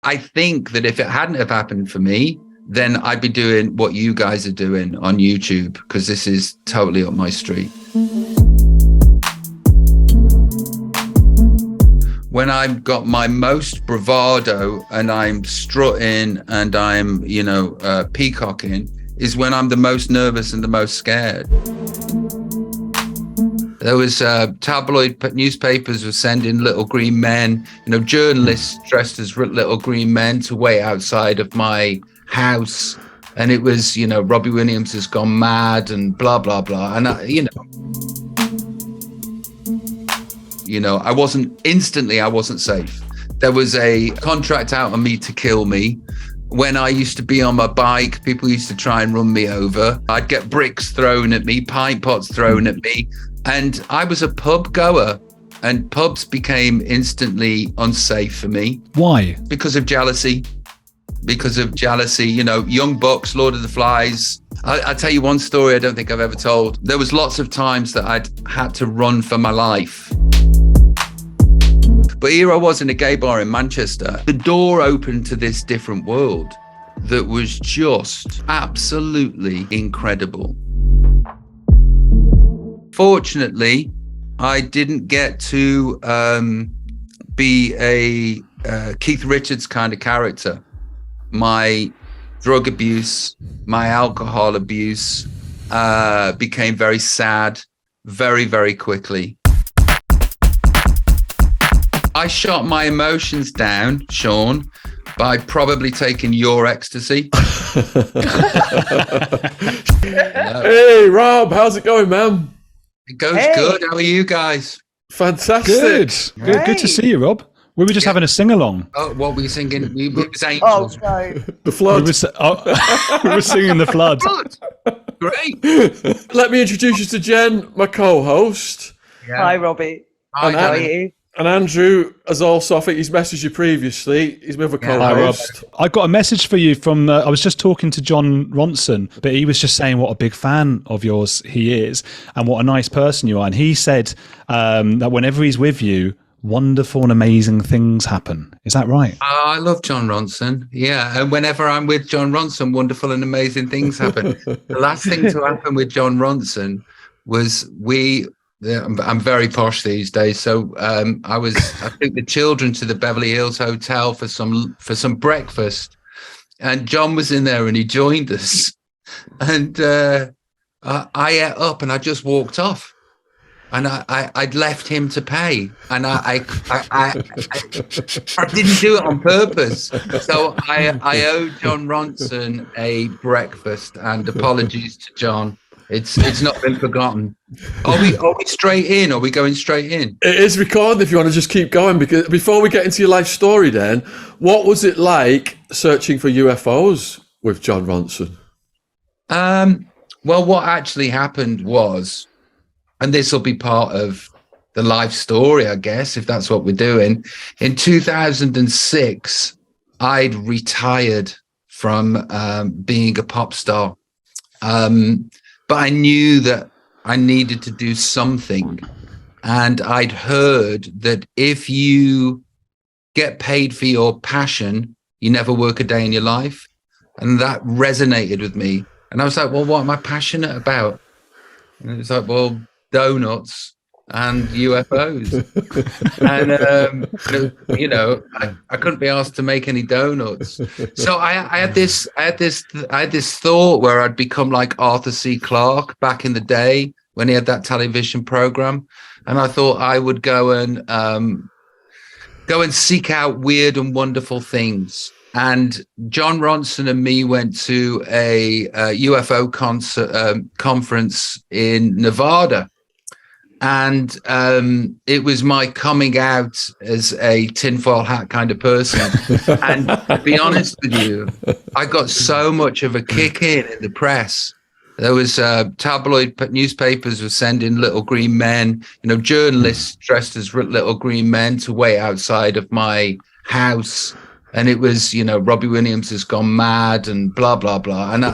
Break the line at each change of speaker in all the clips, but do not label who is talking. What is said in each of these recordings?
I think that if it hadn't have happened for me, then I'd be doing what you guys are doing on YouTube, because this is totally up my street. When I've got my most bravado and I'm strutting and I'm, peacocking, is when I'm the most nervous and the most scared. There was tabloid newspapers were sending little green men, journalists dressed as little green men to wait outside of my house. And it was, Robbie Williams has gone mad and blah, blah, blah. And, I wasn't safe. There was a contract out on me to kill me. When I used to be on my bike, people used to try and run me over. I'd get bricks thrown at me, pint pots thrown at me. And I was a pub goer, and pubs became instantly unsafe for me.
Why?
Because of jealousy. Young Bucks, Lord of the Flies. I'll tell you one story I don't think I've ever told. There was lots of times that I'd had to run for my life. But here I was in a gay bar in Manchester. The door opened to this different world that was just absolutely incredible. Fortunately, I didn't get to be a Keith Richards kind of character. My drug abuse, my alcohol abuse became very sad very, very quickly. I shot my emotions down, Sean, by probably taking your ecstasy.
Hey, Rob, how's it going, man?
It goes good. How are you guys?
Fantastic.
Good to see you, Rob. We were just having a sing-along.
Oh, what were you singing? We were angels.
Oh, no.
The flood.
We were singing The Flood.
Great.
Let me introduce you to Jen, my co-host.
Yeah.
Hi, Robbie.
Hi,
How are you?
And Andrew has also, I think he's messaged you previously. He's with a co-host.
I got a message for you from, I was just talking to John Ronson, but he was just saying what a big fan of yours he is and what a nice person you are. And he said that whenever he's with you, wonderful and amazing things happen. Is that right?
Oh, I love John Ronson. Yeah. And whenever I'm with John Ronson, wonderful and amazing things happen. The last thing to happen with John Ronson was I'm very posh these days. So I took the children to the Beverly Hills Hotel for some breakfast, and John was in there and he joined us, and I ate up and I just walked off, and I'd left him to pay, and I didn't do it on purpose. So I owe John Ronson a breakfast, and apologies to John. It's not been forgotten. Are we straight in? Are we going straight in?
It is recorded if you want to just keep going. Because before we get into your life story then, what was it like searching for UFOs with John Ronson?
Well, what actually happened was, and this will be part of the life story, I guess, if that's what we're doing. In 2006, I'd retired from being a pop star. But I knew that I needed to do something. And I'd heard that if you get paid for your passion, you never work a day in your life. And that resonated with me. And I was like, well, what am I passionate about? And it was like, well, donuts and UFOs. And, I couldn't be asked to make any donuts. So I had this thought where I'd become like Arthur C. Clarke back in the day when he had that television program. And I thought I would go and seek out weird and wonderful things. And John Ronson and me went to a UFO conference in Nevada. And it was my coming out as a tinfoil hat kind of person. And to be honest with you, I got so much of a kick in the press. There was tabloid newspapers were sending little green men, journalists dressed as little green men to wait outside of my house. And it was, Robbie Williams has gone mad and blah, blah, blah. And,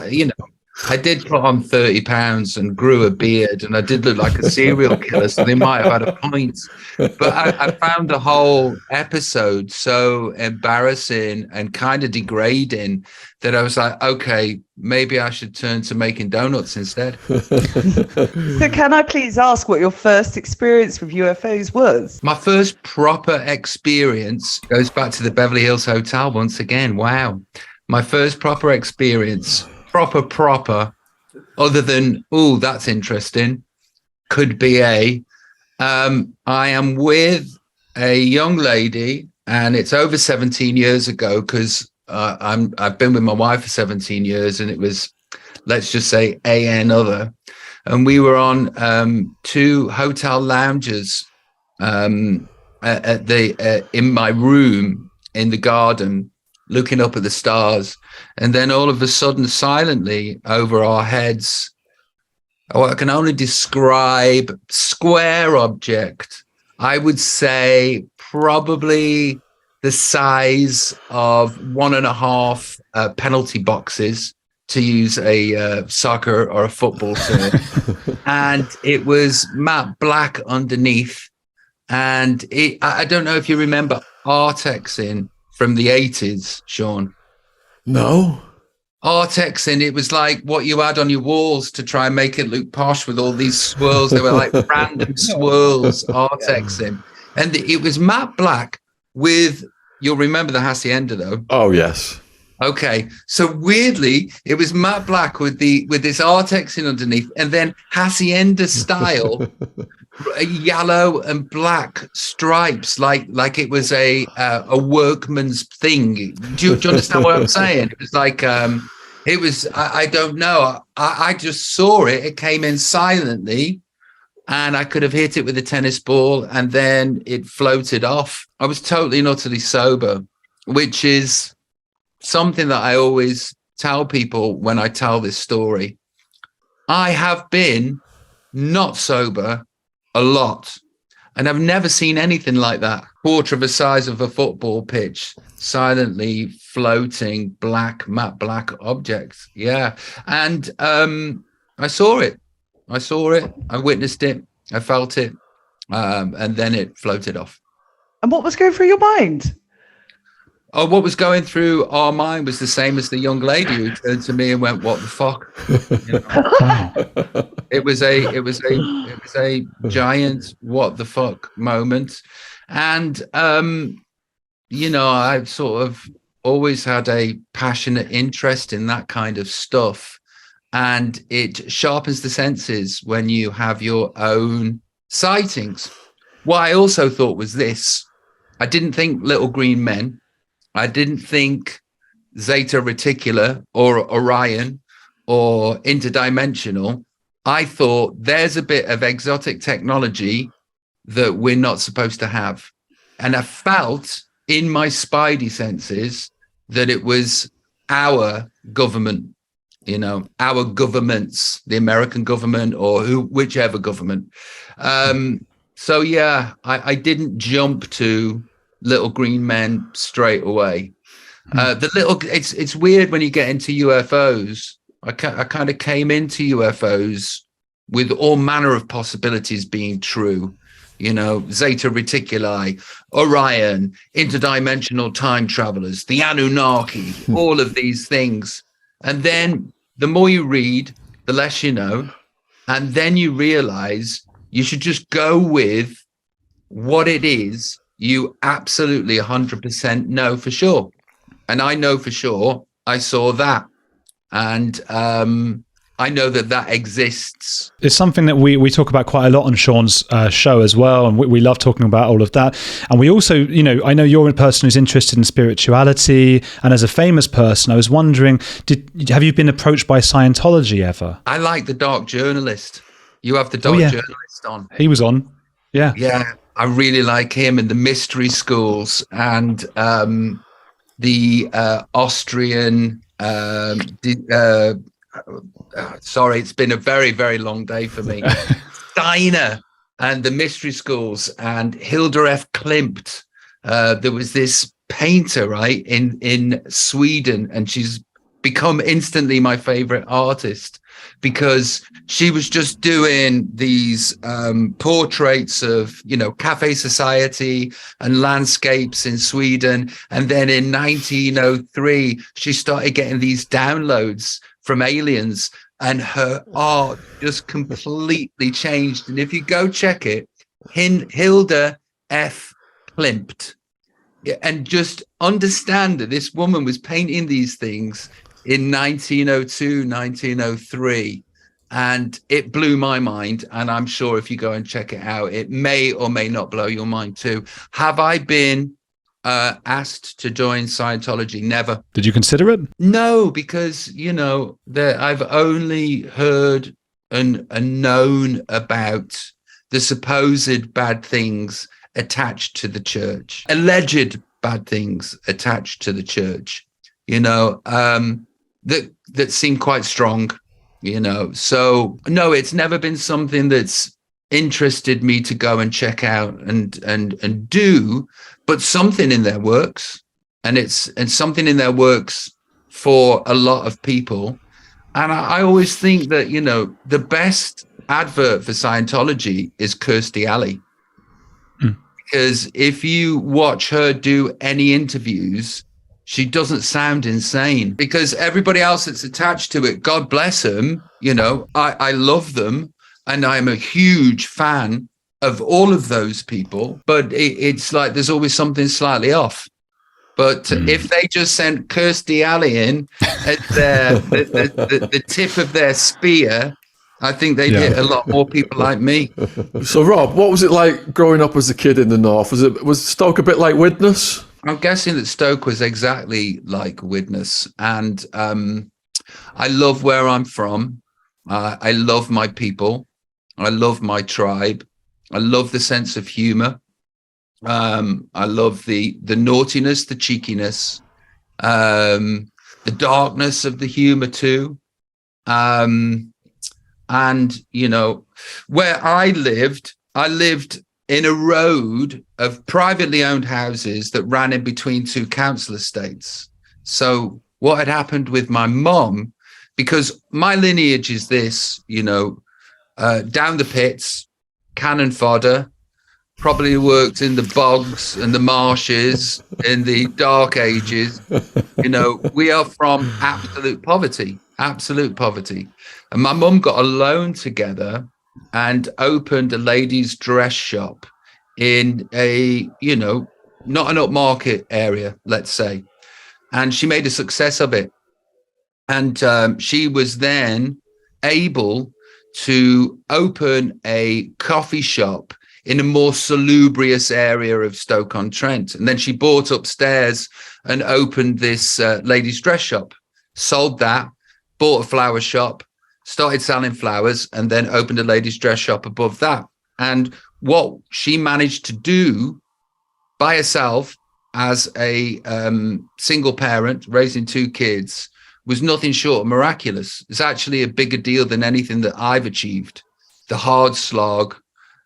I did put on 30 pounds and grew a beard, and I did look like a serial killer, so they might have had a point. But I found the whole episode so embarrassing and kind of degrading that I was like, okay, maybe I should turn to making donuts instead.
So can I please ask what your first experience with UFOs was?
My first proper experience goes back to the Beverly Hills Hotel once again. Wow. My first proper experience, proper, other than, oh, that's interesting, could be I am with a young lady, and it's over 17 years ago because I've been with my wife for 17 years, and it was, let's just say, another. And we were on 2 hotel lounges in my room in the garden, looking up at the stars. And then all of a sudden, silently over our heads, what I can only describe, square object, I would say probably the size of 1.5 penalty boxes, to use a soccer or a football term. And it was matte black underneath. And I don't know if you remember Artexing from the 80s, Sean.
No.
Artexing, it was like what you had on your walls to try and make it look posh with all these swirls. They were like random swirls, Artexing. And it was matte black with, you'll remember the Hacienda though.
Oh, yes.
Okay, so weirdly, it was matte black with this Artexing underneath, and then Hacienda style, yellow and black stripes, like it was a workman's thing. Do you understand what I'm saying? It was like it was. I don't know. I just saw it. It came in silently, and I could have hit it with a tennis ball, and then it floated off. I was totally and utterly sober, which is something that I always tell people when I tell this story. I have been not sober a lot, and I've never seen anything like that. Quarter of the size of a football pitch, silently floating black, matte black objects. Yeah. And I saw it. I witnessed it. I felt it. And then it floated off.
And what was going through your mind?
Oh, what was going through our mind was the same as the young lady who turned to me and went, "What the fuck?" You know? It was a giant "what the fuck" moment, and you know, I've sort of always had a passionate interest in that kind of stuff, and it sharpens the senses when you have your own sightings. What I also thought was this: I didn't think little green men. I didn't think Zeta Reticula or Orion or interdimensional. I thought there's a bit of exotic technology that we're not supposed to have. And I felt in my spidey senses that it was our government, you know, our governments, the American government or whichever government. So, yeah, I didn't jump to little green men straight away. It's weird when you get into UFOs. I kind of came into UFOs with all manner of possibilities being true. You know, Zeta Reticuli, Orion, interdimensional time travelers, the Anunnaki, all of these things. And then the more you read, the less you know. And then you realize you should just go with what it is you absolutely 100% know for sure. And I know for sure I saw that. And I know that exists.
It's something that we talk about quite a lot on Sean's show as well. And we love talking about all of that. And we also, you know, I know you're a person who's interested in spirituality. And as a famous person, I was wondering, have you been approached by Scientology ever?
I like the Dark Journalist. You have the Dark Journalist on.
He was on. Yeah.
Yeah. I really like him and the mystery schools and the Austrian. Sorry, it's been a very, very long day for me. Steiner and the mystery schools and Hilda F. Klimt. There was this painter, right, in Sweden, and she's become instantly my favorite artist, because she was just doing these portraits of, cafe society and landscapes in Sweden. And then in 1903, she started getting these downloads from aliens, and her art just completely changed. And if you go check it, Hilda F. Klimt, and just understand that this woman was painting these things in 1902, 1903, and it blew my mind. And I'm sure if you go and check it out, it may or may not blow your mind too. Have I been asked to join Scientology? Never.
Did you consider it?
No, because I've only heard and known about the supposed bad things attached to the church, alleged bad things attached to the church, that seem quite strong, So no, it's never been something that's interested me to go and check out and do, but something in there works, and something in there works for a lot of people. And I always think that, the best advert for Scientology is Kirstie Alley. Because if you watch her do any interviews, she doesn't sound insane, because everybody else that's attached to it, God bless them, I love them, and I'm a huge fan of all of those people, but it's like there's always something slightly off. But if they just sent Kirstie Alley in at the tip of their spear, I think they'd hit a lot more people like me.
So, Rob, what was it like growing up as a kid in the North? Was Stoke a bit like Widnes?
I'm guessing that Stoke was exactly like Widnes. And I love where I'm from. I love my people. I love my tribe. I love the sense of humor. I love the naughtiness, the cheekiness, the darkness of the humor too. And, where I lived in a road of privately owned houses that ran in between two council estates. So what had happened with my mom, because my lineage is this, down the pits, cannon fodder, probably worked in the bogs and the marshes in the dark ages. We are from absolute poverty. And my mum got a loan together and opened a ladies' dress shop in a, not an upmarket area, let's say. And she made a success of it. And she was then able to open a coffee shop in a more salubrious area of Stoke-on-Trent. And then she bought upstairs and opened this ladies' dress shop, sold that, bought a flower shop, started selling flowers, and then opened a ladies' dress shop above that. And what she managed to do by herself as a single parent raising two kids was nothing short of miraculous. It's actually a bigger deal than anything that I've achieved. The hard slog,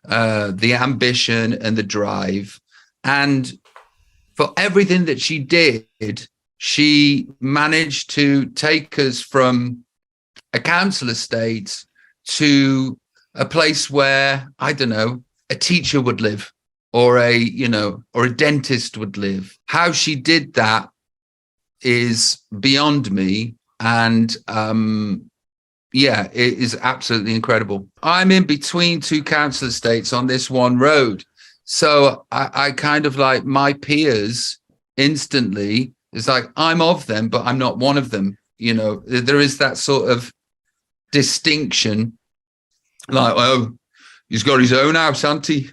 the ambition and the drive. And for everything that she did, she managed to take us from a council estate to a place where, I don't know, a teacher would live, or or a dentist would live. How she did that is beyond me. And it is absolutely incredible. I'm in between two council estates on this one road. So I kind of like my peers instantly. It's like, I'm of them, but I'm not one of them. There is that sort of distinction. Like, oh, he's got his own house, hasn't he?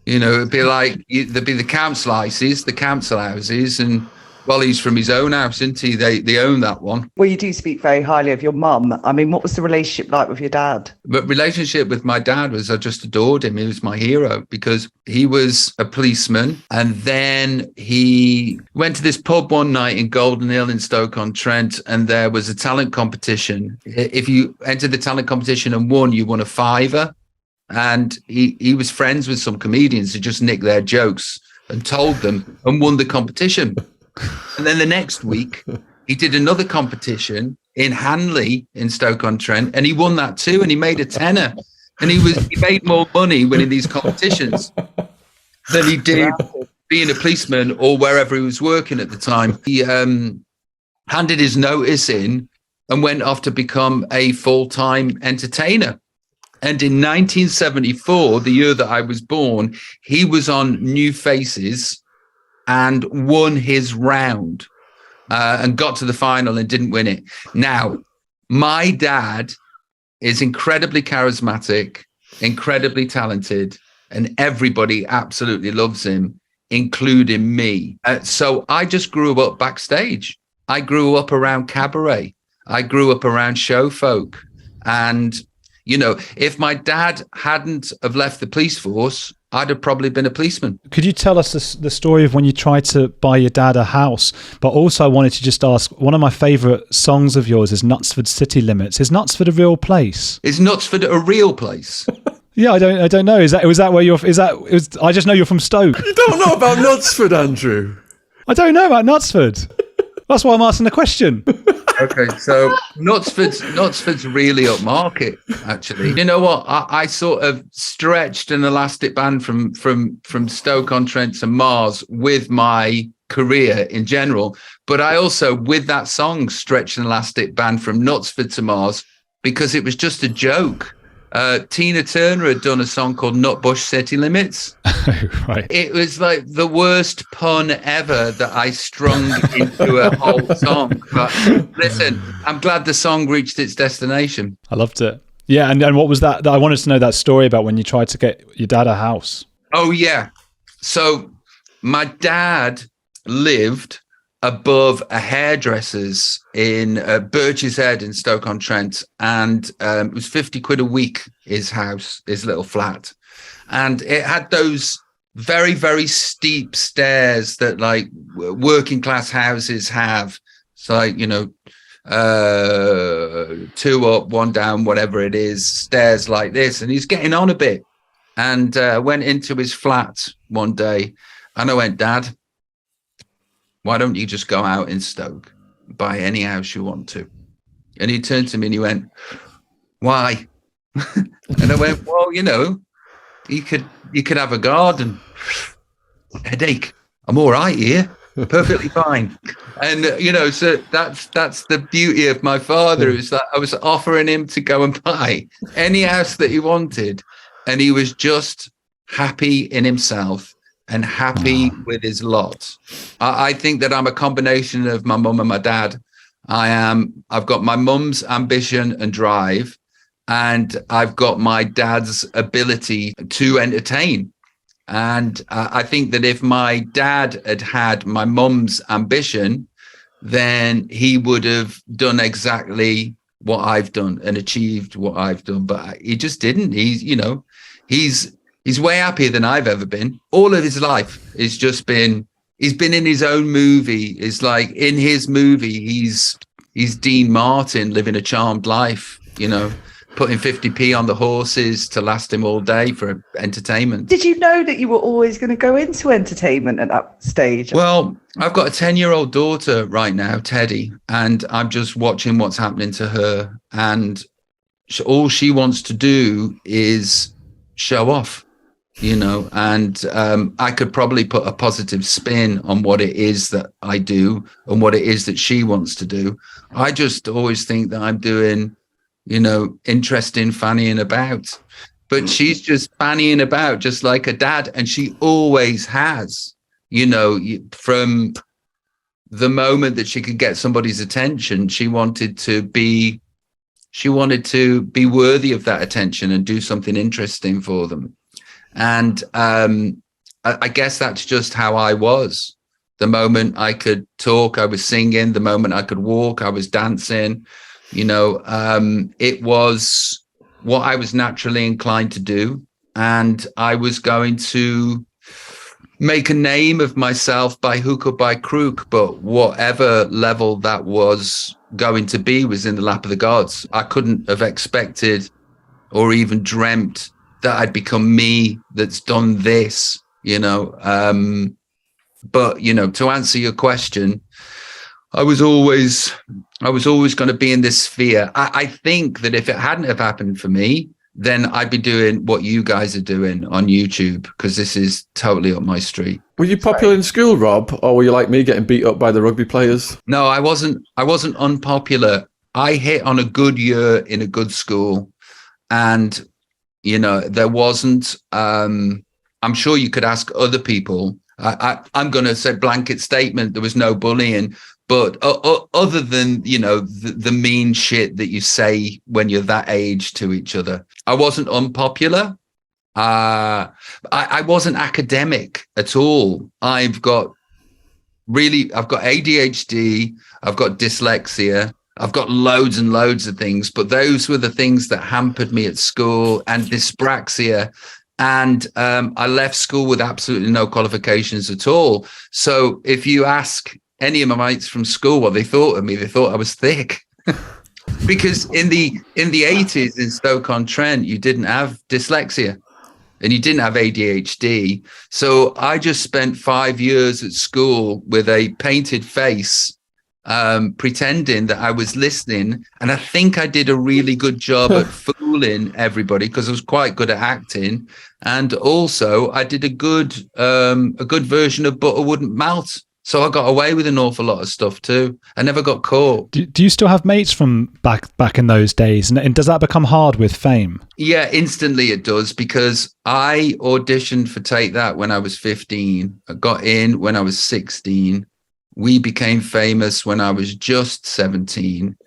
It'd be like, there'd be the council houses, and well, he's from his own house, isn't he? They own that one.
Well, you do speak very highly of your mum. I mean, what was the relationship like with your dad?
But relationship with my dad was, I just adored him. He was my hero because he was a policeman. And then he went to this pub one night in Golden Hill in Stoke-on-Trent, and there was a talent competition. If you entered the talent competition and won, you won a £5. And he was friends with some comedians who just nicked their jokes and told them and won the competition. And then the next week, he did another competition in Hanley in Stoke-on-Trent, and he won that too, and he made a tenner. And he made more money winning these competitions than he did being a policeman or wherever he was working at the time. He handed his notice in and went off to become a full-time entertainer. And in 1974, the year that I was born, he was on New Faces and won his round and got to the final and didn't win it. Now, my dad is incredibly charismatic, incredibly talented, and everybody absolutely loves him, including me. So I just grew up backstage. I grew up around cabaret. I grew up around show folk. And, you know, if my dad hadn't have left the police force, I'd have probably been a policeman.
Could you tell us the story of when you tried to buy your dad a house? But also I wanted to just ask, one of my favourite songs of yours is Knutsford City Limits. Is Knutsford a real place?
Is Knutsford a real place?
Yeah, I don't know. Was that where you're? I just know you're from Stoke.
You don't know about Knutsford, Andrew.
I don't know about Knutsford. That's why I'm asking the question.
Okay, so Knutsford's really upmarket, actually. You know what? I sort of stretched an elastic band from Stoke-on-Trent to Mars with my career in general, but I also, with that song, stretched an elastic band from Knutsford to Mars because it was just a joke. Tina Turner had done a song called Nutbush City Limits.
Right.
It was like the worst pun ever that I strung into a whole song. But listen, I'm glad the song reached its destination.
I loved it. Yeah, and what was that? I wanted to know that story about when you tried to get your dad a house.
Oh, yeah. So my dad lived above a hairdresser's in Birch's Head in Stoke-on-Trent, and it was 50 quid a week, his house, his little flat. And it had those very, very steep stairs that like working class houses have. So like, you know, 2 up, 1 down, whatever it is, stairs like this. And he's getting on a bit. And went into his flat one day and I went, Dad, why don't you just go out in Stoke, buy any house you want to? And he turned to me and he went, why? And I went, well, you know, you could have a garden. Headache. I'm all right here. Perfectly fine. And, you know, so that's the beauty of my father. It was that I was offering him to go and buy any house that he wanted. And he was just happy in himself and happy with his lot. I think that I'm a combination of my mum and my dad. I've got my mum's ambition and drive, and I've got my dad's ability to entertain. And I think that if my dad had had my mum's ambition, then he would have done exactly what I've done and achieved what I've done. But he just didn't. He's way happier than I've ever been. All of his life has just been, he's been in his own movie. It's like in his movie, he's Dean Martin living a charmed life, you know, putting 50p on the horses to last him all day for entertainment.
Did you know that you were always going to go into entertainment at that stage?
Well, I've got a 10-year-old daughter right now, Teddy, and I'm just watching what's happening to her. And all she wants to do is show off. You know, and I could probably put a positive spin on what it is that I do and what it is that she wants to do. I just always think that I'm doing, you know, interesting fannying about. But she's just fannying about just like a dad. And she always has, you know, from the moment that she could get somebody's attention, she wanted to be worthy of that attention and do something interesting for them. And I guess that's just how I was. The moment I could talk, I was singing. The moment I could walk, I was dancing. You know, it was what I was naturally inclined to do. And I was going to make a name of myself by hook or by crook. But whatever level that was going to be was in the lap of the gods. I couldn't have expected or even dreamt that I'd become me that's done this, you know. But, you know, to answer your question, I was always going to be in this sphere. I think that if it hadn't have happened for me, then I'd be doing what you guys are doing on YouTube, because this is totally up my street.
Were you popular in school, Rob, or were you like me, getting beat up by the rugby players?
No, I wasn't unpopular. I hit on a good year in a good school, and there wasn't. I'm sure you could ask other people. I'm going to say blanket statement. There was no bullying. But other than, the mean shit that you say when you're that age to each other, I wasn't unpopular. I wasn't academic at all. I've got ADHD. I've got dyslexia. I've got loads and loads of things. But those were the things that hampered me at school, and dyspraxia. And I left school with absolutely no qualifications at all. So if you ask any of my mates from school what they thought of me, they thought I was thick. Because in the 80s in Stoke-on-Trent, you didn't have dyslexia and you didn't have ADHD. So I just spent 5 years at school with a painted face, pretending that I was listening. And I think I did a really good job at fooling everybody, because I was quite good at acting. And also I did a good version of Butter Wouldn't Melt. So I got away with an awful lot of stuff too. I never got caught.
Do you still have mates from back in those days? And does that become hard with fame?
Yeah, instantly it does, because I auditioned for Take That when I was 15. I got in when I was 16. We became famous when I was just 17.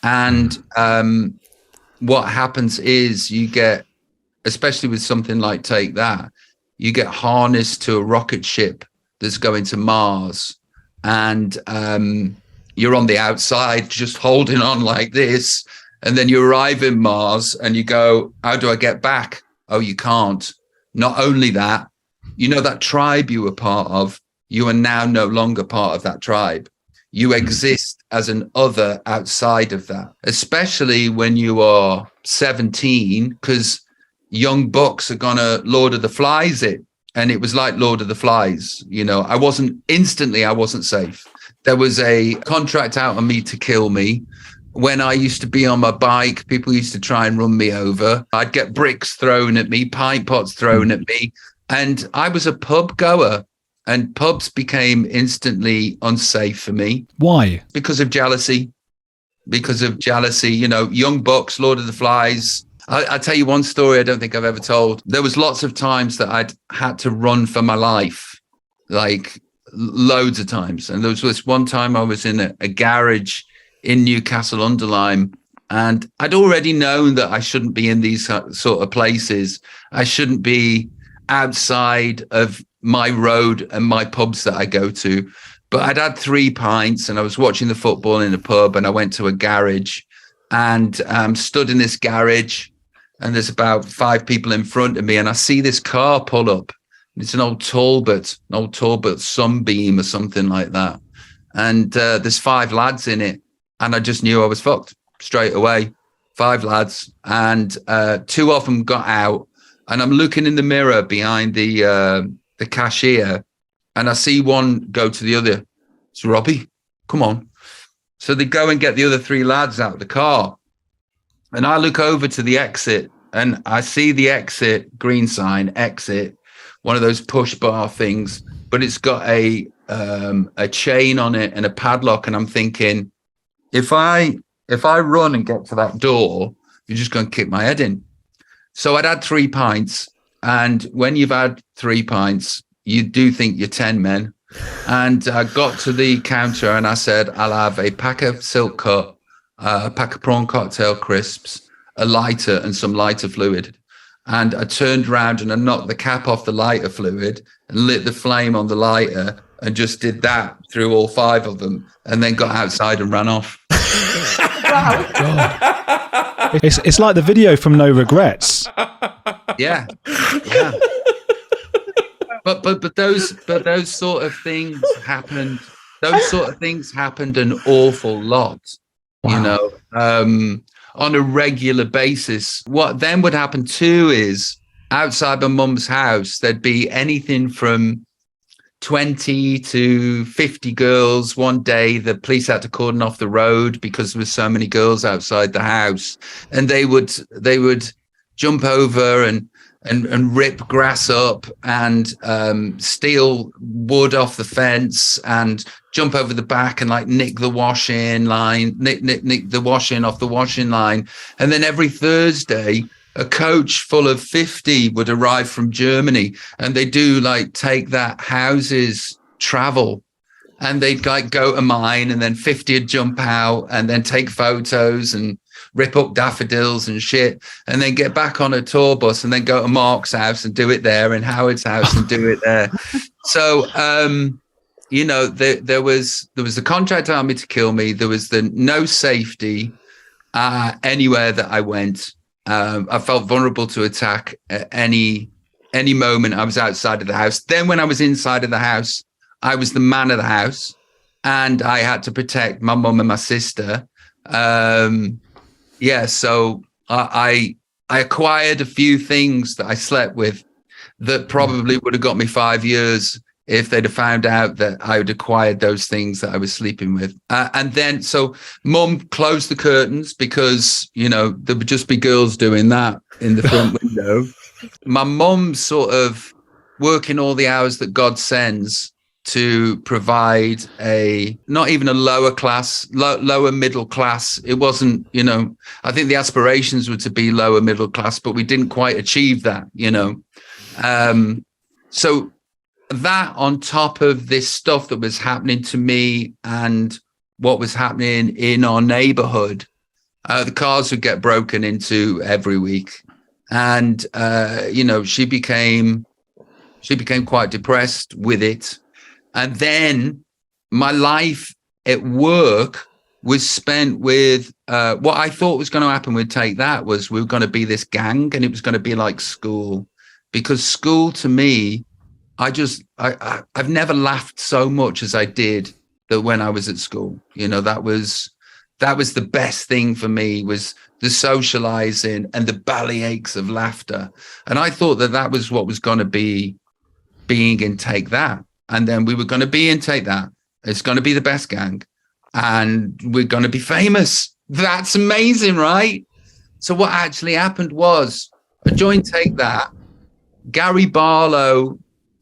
And what happens is you get, especially with something like Take That, you get harnessed to a rocket ship that's going to Mars, and you're on the outside just holding on like this, and then you arrive in Mars and you go, how do I get back? Oh, you can't. Not only that, that tribe you were part of, you are now no longer part of that tribe. You exist as an other outside of that, especially when you are 17, because young bucks are gonna Lord of the Flies it. And it was like Lord of the Flies. I wasn't safe. There was a contract out on me to kill me. When I used to be on my bike, people used to try and run me over. I'd get bricks thrown at me, pint pots thrown at me. And I was a pub goer, and pubs became instantly unsafe for me.
Why?
Because of jealousy. Young bucks, Lord of the Flies. I'll tell you one story I don't think I've ever told. There was lots of times that I'd had to run for my life, like loads of times. And there was this one time I was in a garage in Newcastle under Lyme, and I'd already known that I shouldn't be in these sort of places. I shouldn't be outside of my road and my pubs that I go to. But I'd had 3 pints and I was watching the football in a pub, and I went to a garage and stood in this garage. And there's about 5 people in front of me, and I see this car pull up. It's an old Talbot Sunbeam or something like that. And there's 5 lads in it, and I just knew I was fucked straight away. 5 lads, and 2 of them got out, and I'm looking in the mirror behind the cashier, and I see one go to the other. It's Robbie, come on. So they go and get the other 3 lads out of the car. And I look over to the exit, and I see the exit green sign, exit, one of those push bar things, but it's got a chain on it and a padlock. And I'm thinking, if I run and get to that door, you're just going to kick my head in. So I'd had 3 pints, and when you've had 3 pints, you do think you're 10 men. And I got to the counter and I said, I'll have a pack of Silk Cut, a pack of prawn cocktail crisps, a lighter, and some lighter fluid. And I turned around and I knocked the cap off the lighter fluid and lit the flame on the lighter, and just did that through all 5 of them, and then got outside and ran off.
Wow. It's like the video from No Regrets.
Yeah. But those sort of things happened. Those sort of things happened an awful lot. Wow. On a regular basis. What then would happen too is, outside my mum's house, there'd be anything from 20 to 50 girls. One day the police had to cordon off the road because there were so many girls outside the house, and they would jump over and rip grass up and steal wood off the fence and jump over the back and like nick the washing line, nick the washing off the washing line. And then every Thursday, a coach full of 50 would arrive from Germany, and they do like take that houses travel, and they'd like go to mine, and then 50 would jump out and then take photos and rip up daffodils and shit, and then get back on a tour bus and then go to Mark's house and do it there, and Howard's house and do it there. So, you know, there was the contract army to kill me. There was the no safety anywhere that I went. I felt vulnerable to attack at any moment I was outside of the house. Then when I was inside of the house, I was the man of the house, and I had to protect my mum and my sister. So I acquired a few things that I slept with that probably would have got me 5 years if they'd have found out that I had acquired those things that I was sleeping with. And then, so mum closed the curtains because, you know, there would just be girls doing that in the front window. My mum's sort of working all the hours that God sends to provide not even a lower middle class. It wasn't, you know, I think the aspirations were to be lower middle class, but we didn't quite achieve that, you know. So that on top of this stuff that was happening to me and what was happening in our neighborhood, the cars would get broken into every week. And, you know, she became quite depressed with it. And then my life at work was spent with what I thought was going to happen with Take That was we were going to be this gang, and it was going to be like school, because school to me, I've never laughed so much as I did that when I was at school. You know, that was the best thing for me, was the socializing and the belly aches of laughter. And I thought that was what was going to be being in Take That. And then we were going to be in Take That. It's going to be the best gang, and we're going to be famous. That's amazing, right? So what actually happened was I joined Take That. Gary Barlow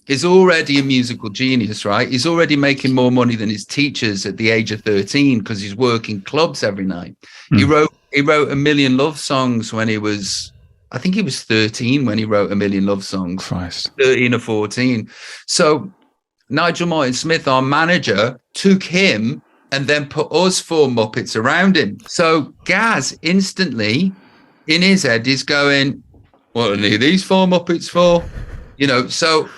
is already a musical genius, right? He's already making more money than his teachers at the age of 13 because he's working clubs every night. He wrote 1 million love songs when he was, I think he was 13 when he wrote 1 million love songs.
Christ.
13 or 14. So Nigel Martin Smith, our manager, took him and then put us 4 Muppets around him. So Gaz instantly in his head is going, what are these 4 Muppets for? You know, so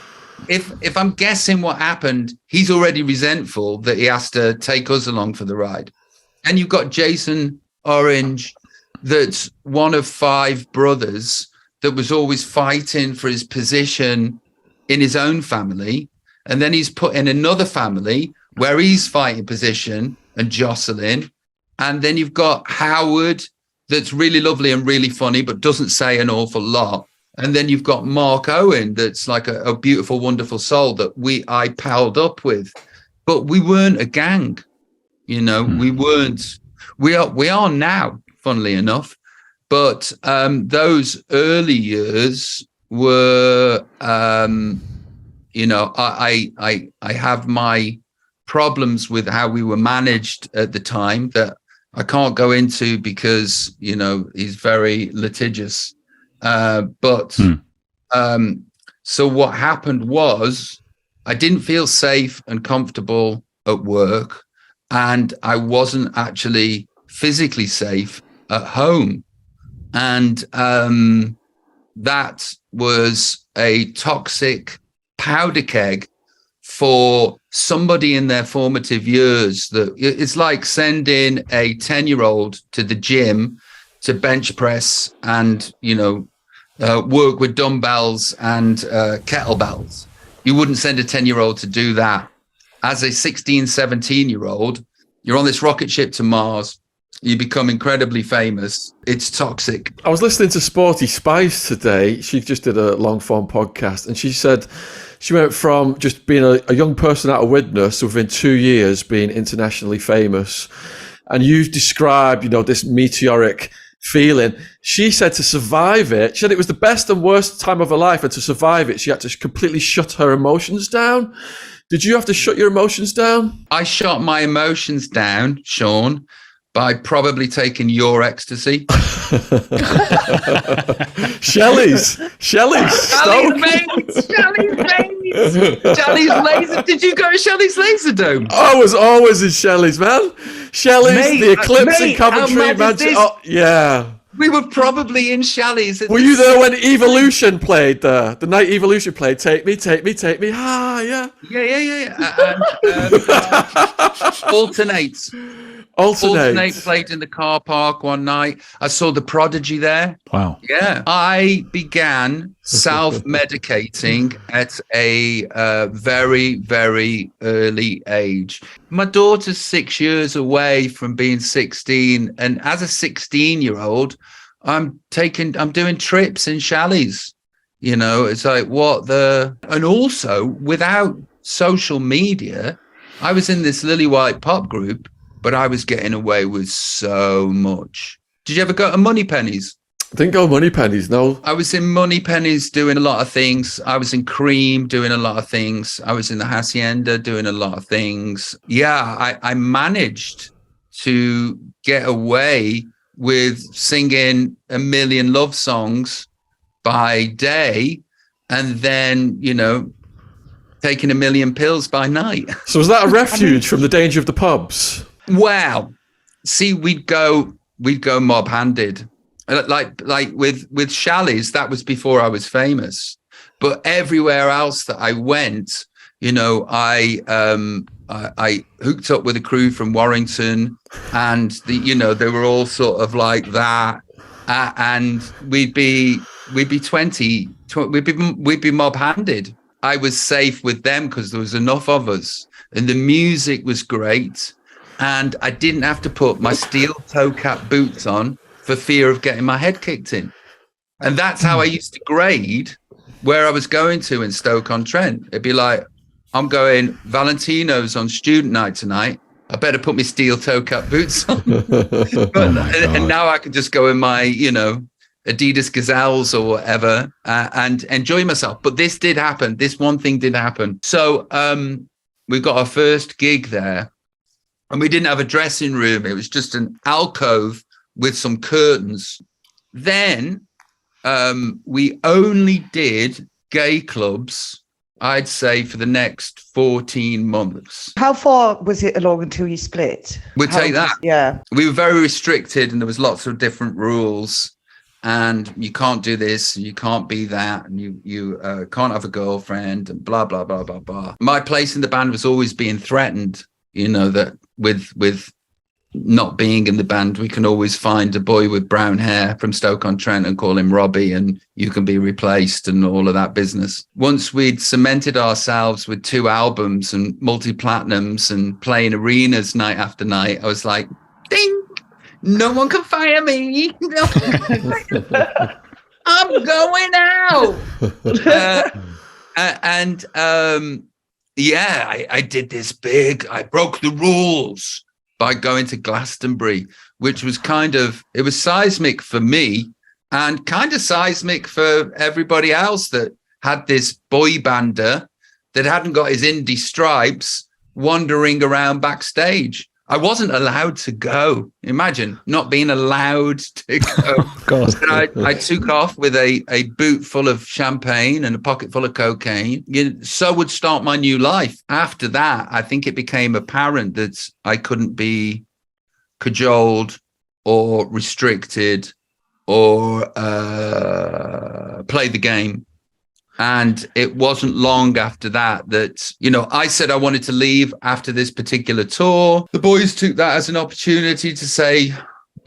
if I'm guessing what happened, he's already resentful that he has to take us along for the ride. And you've got Jason Orange, that's one of 5 brothers that was always fighting for his position in his own family. And then he's put in another family where he's fighting position and jostling. And then you've got Howard, that's really lovely and really funny, but doesn't say an awful lot. And then you've got Mark Owen, that's like a beautiful, wonderful soul that I palled up with. But we weren't a gang, you know, we weren't. We are now, funnily enough. But those early years were, you know, I have my problems with how we were managed at the time that I can't go into because, you know, he's very litigious. So what happened was I didn't feel safe and comfortable at work, and I wasn't actually physically safe at home. And that was a toxic powder keg for somebody in their formative years. That it's like sending a 10-year-old to the gym to bench press and, you know, work with dumbbells and kettlebells. You wouldn't send a 10-year-old to do that. As a 16, 17-year-old, you're on this rocket ship to Mars. You become incredibly famous. It's toxic.
I was listening to Sporty Spice today. She just did a long-form podcast, and she said She went from just being a young person out of Widnes to within 2 years being internationally famous. And you've described, this meteoric feeling. She said to survive it, she said it was the best and worst time of her life, and to survive it, she had to completely shut her emotions down. Did you have to shut your emotions down?
I shut my emotions down, Sean, by probably taking your ecstasy.
Shelley's. Stoke.
Shelley's laser. Did you go to Shelley's Laserdome?
I was always in Shelley's, man. Shelley's, the Eclipse in Coventry, Manchester. Oh, yeah.
We were probably in Shelley's.
Were you there when Evolution played there? The night Evolution played, Take Me. Ah, yeah.
Yeah. Alternate played in the car park one night. I saw the Prodigy there.
Wow.
Yeah. I began self-medicating at a very, very early age. My daughter's 6 years away from being 16. And as a 16-year-old, I'm doing trips in Shelley's. It's like and also without social media, I was in this Lily White pop group, but I was getting away with so much. Did you ever go to Moneypenny's?
I didn't go Moneypenny's, no.
I was in Moneypenny's doing a lot of things. I was in Cream doing a lot of things. I was in the Hacienda doing a lot of things. Yeah, I managed to get away with singing a million love songs by day and then, taking a million pills by night.
So was that a refuge from the danger of the pubs?
Well, see, we'd go mob-handed. Like with Shelley's, that was before I was famous. But everywhere else that I went, I hooked up with a crew from Warrington, and they were all sort of like that. And we'd be mob-handed. I was safe with them because there was enough of us, and the music was great. And I didn't have to put my steel toe cap boots on for fear of getting my head kicked in. And that's how I used to grade where I was going to in Stoke-on-Trent. It'd be like, I'm going Valentino's on student night tonight. I better put my steel toe cap boots on. And now I can just go in my, Adidas Gazelles or whatever and enjoy myself. But this did happen. This one thing did happen. So we got our first gig there. And we didn't have a dressing room. It was just an alcove with some curtains. Then we only did gay clubs, I'd say, for the next 14 months.
How far was it along until you split?
We'd take that.
Yeah.
We were very restricted and there was lots of different rules. And you can't do this, and you can't be that, and you can't have a girlfriend, and blah, blah, blah, blah, blah. My place in the band was always being threatened, that with not being in the band, we can always find a boy with brown hair from Stoke-on-Trent and call him Robbie, and you can be replaced and all of that business. Once we'd cemented ourselves with 2 albums and multi-platinums and playing arenas night after night, I was like, ding, no one can fire me. I'm going out. I did this big, I broke the rules by going to Glastonbury, which was it was seismic for me and kind of seismic for everybody else that had this boy bander that hadn't got his indie stripes wandering around backstage. I wasn't allowed to go. Imagine not being allowed to go.
God.
I took off with a boot full of champagne and a pocket full of cocaine. So would start my new life. After that, I think it became apparent that I couldn't be cajoled or restricted or play the game. And it wasn't long after that, I said I wanted to leave after this particular tour. The boys took that as an opportunity to say,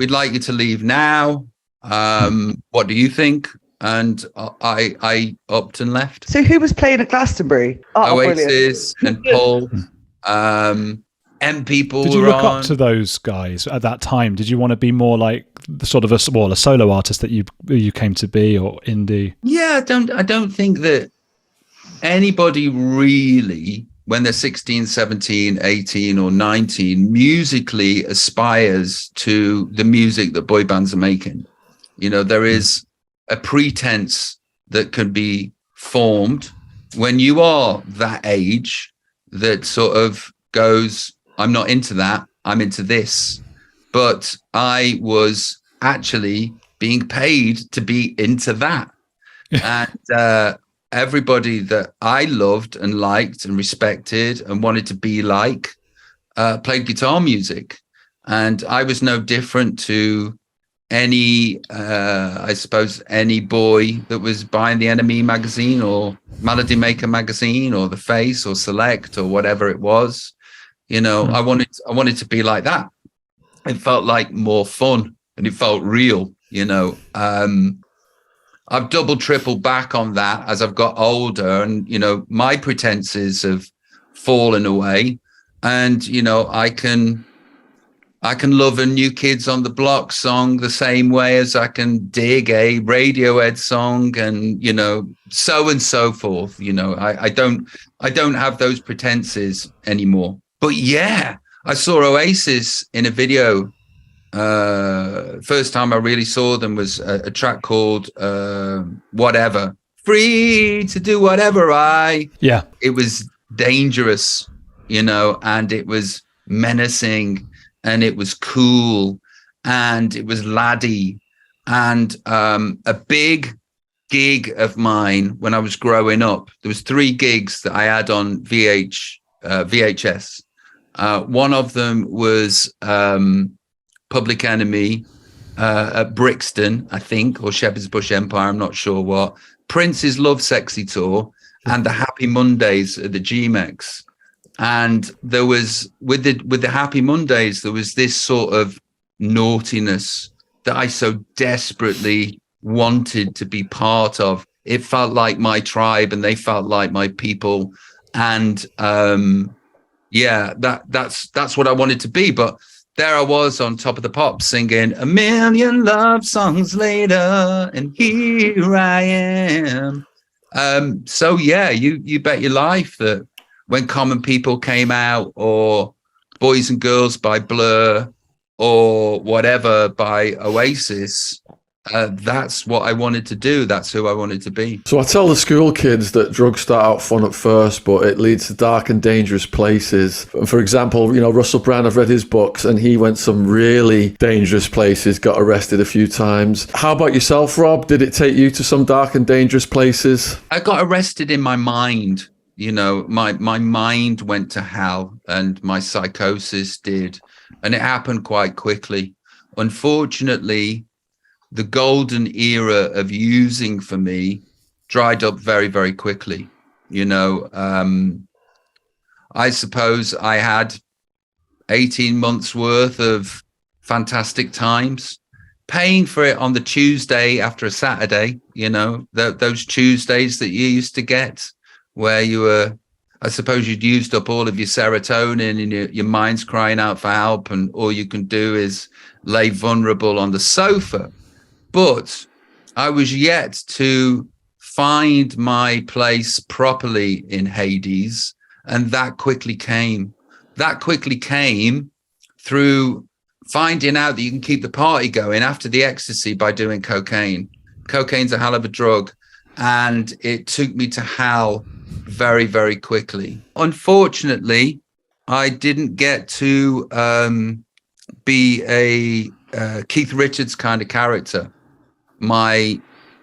we'd like you to leave now. What do you think? And I upped and left.
So who was playing at Glastonbury?
Oasis and Paul. M people.
Did you look up to those guys at that time? Did you want to be more like the sort of a solo artist that you came to be, or indie?
Yeah, I don't think that anybody really, when they're 16, 17, 18 or 19, musically aspires to the music that boy bands are making. There is a pretense that can be formed when you are that age that sort of goes, I'm not into that, I'm into this. But I was actually being paid to be into that. And everybody that I loved and liked and respected and wanted to be like played guitar music. And I was no different to any, I suppose, any boy that was buying the NME magazine or Melody Maker magazine or The Face or Select or whatever it was. I wanted to be like that. It felt like more fun and it felt real. I've double, triple back on that as I've got older, and my pretenses have fallen away, and I can love a New Kids on the Block song the same way as I can dig a Radiohead song, and so and so forth. I don't have those pretenses anymore. But yeah, I saw Oasis in a video. First time I really saw them was a track called Whatever. Free to do whatever
Yeah.
It was dangerous, and it was menacing, and it was cool, and it was laddie. And a big gig of mine when I was growing up, there was 3 gigs that I had on VHS. One of them was Public Enemy at Brixton, I think, or Shepherd's Bush Empire, I'm not sure what. Prince's Love Sexy Tour and the Happy Mondays at the GMEX. And there was, with the Happy Mondays, there was this sort of naughtiness that I so desperately wanted to be part of. It felt like my tribe and they felt like my people. And yeah, that's what I wanted to be. But there I was on Top of the Pops singing a million love songs later, and here I am. So yeah, you bet your life that when Common People came out, or Boys and Girls by Blur, or whatever by Oasis, that's what I wanted to do. That's who I wanted to be.
So I tell the school kids that drugs start out fun at first, but it leads to dark and dangerous places. And for example, Russell Brand, I've read his books, and he went some really dangerous places, got arrested a few times. How about yourself, Rob? Did it take you to some dark and dangerous places?
I got arrested in my mind. My mind went to hell, and my psychosis did. And it happened quite quickly. Unfortunately, the golden era of using for me dried up very, very quickly. I suppose I had 18 months worth of fantastic times, paying for it on the Tuesday after a Saturday, those Tuesdays that you used to get where you were, I suppose you'd used up all of your serotonin and your mind's crying out for help, and all you can do is lay vulnerable on the sofa. But I was yet to find my place properly in Hades, and that quickly came. That quickly came through finding out that you can keep the party going after the ecstasy by doing cocaine. Cocaine's a hell of a drug, and it took me to hell very, very quickly. Unfortunately, I didn't get to be a Keith Richards kind of character. My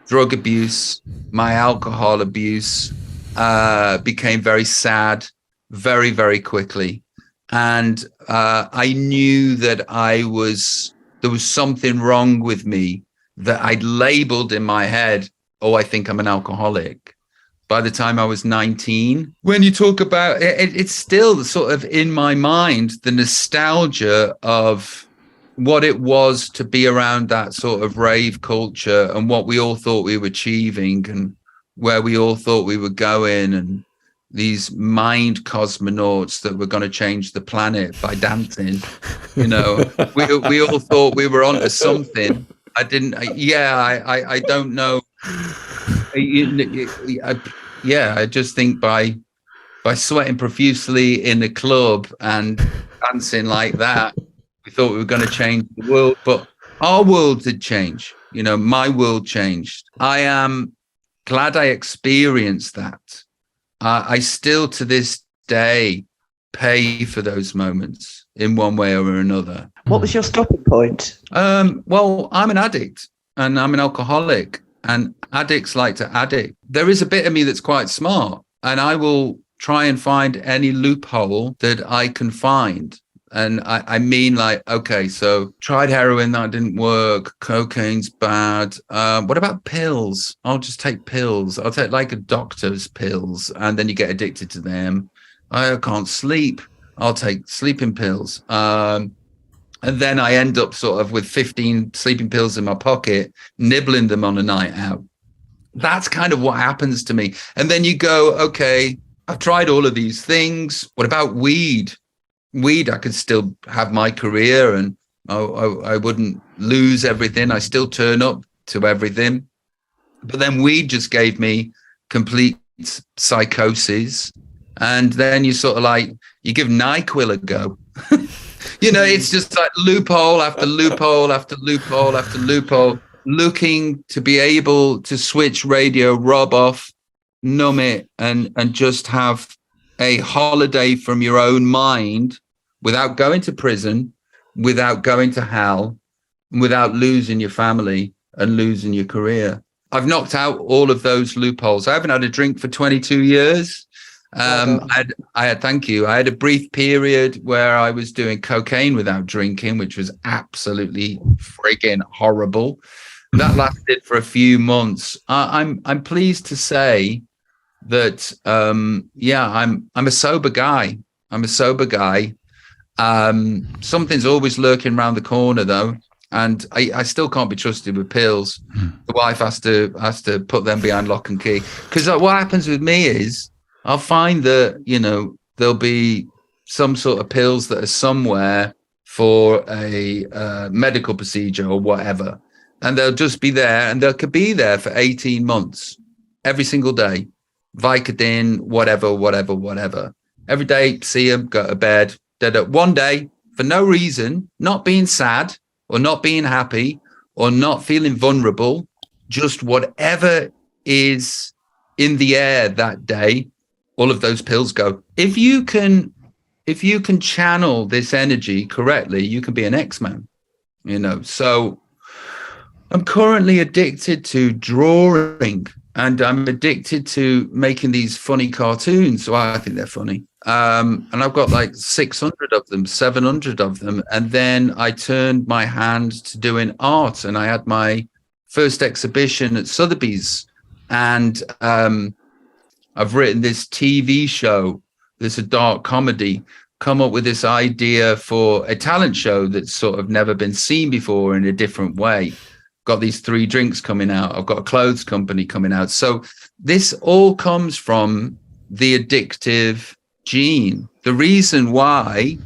drug abuse, my alcohol abuse became very sad very, very quickly. And I knew that there was something wrong with me that I'd labeled in my head, oh, I think I'm an alcoholic. By the time I was 19, when you talk about it, it's still sort of in my mind, the nostalgia of what it was to be around that sort of rave culture and what we all thought we were achieving and where we all thought we were going, and these mind cosmonauts that were going to change the planet by dancing. We all thought we were onto something. I don't know. yeah, I just think by sweating profusely in the club and dancing like that, we thought we were going to change the world, but our world did change. You know, my world changed. I am glad I experienced that. I still to this day pay for those moments in one way or another.
What was your stopping point?
Well, I'm an addict and I'm an alcoholic, and addicts like to addict. There is a bit of me that's quite smart, and I will try and find any loophole that I can find. And I mean, like, okay, so tried heroin, that didn't work. Cocaine's bad. What about pills? I'll just take pills. I'll take like a doctor's pills, and then you get addicted to them. I can't sleep. I'll take sleeping pills. And then I end up sort of with 15 sleeping pills in my pocket, nibbling them on a night out. That's kind of what happens to me. And then you go, okay, I've tried all of these things. What about weed? Weed, I could still have my career and I wouldn't lose everything. I still turn up to everything. But then weed just gave me complete psychosis. And then you sort of like, you give NyQuil a go. You know, it's just like loophole after loophole after loophole after loophole, looking to be able to switch radio, rub off, numb it, and just have a holiday from your own mind without going to prison, without going to hell, without losing your family and losing your career. I've knocked out all of those loopholes. I haven't had a drink for 22 years. Thank you. I had a brief period where I was doing cocaine without drinking, which was absolutely friggin' horrible. That lasted for a few months. I'm pleased to say that I'm a sober guy. Something's always lurking around the corner though, and I still can't be trusted with pills. The wife has to put them behind lock and key, because what happens with me is I'll find that, you know, there'll be some sort of pills that are somewhere for a medical procedure or whatever, and they'll just be there, and they could be there for 18 months every single day. Vicodin, whatever. Every day, see them, go to bed. One day, for no reason, not being sad or not being happy or not feeling vulnerable, just whatever is in the air that day, all of those pills go. If you can channel this energy correctly, you can be an X-Man, you know. So I'm currently addicted to drawing, and I'm addicted to making these funny cartoons. So I think they're funny. And I've got like 600 of them, 700 of them. And then I turned my hand to doing art, and I had my first exhibition at Sotheby's. And I've written this TV show, this a dark comedy, come up with this idea for a talent show that's sort of never been seen before in a different way. Got these 3 drinks coming out. I've got a clothes company coming out. So this all comes from the addictive gene. The reason why,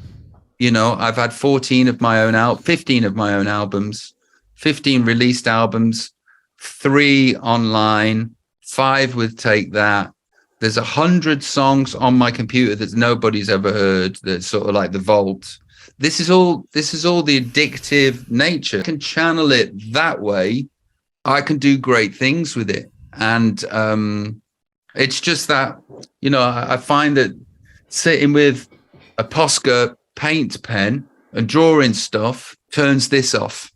you know, I've had 15 of my own albums, 15 released albums, 3 online, 5 with Take That. There's 100 songs on my computer that nobody's ever heard. That's sort of like the vault. This is all the addictive nature. I can channel it that way. I can do great things with it. And it's just that, you know, I find that sitting with a Posca paint pen and drawing stuff turns this off.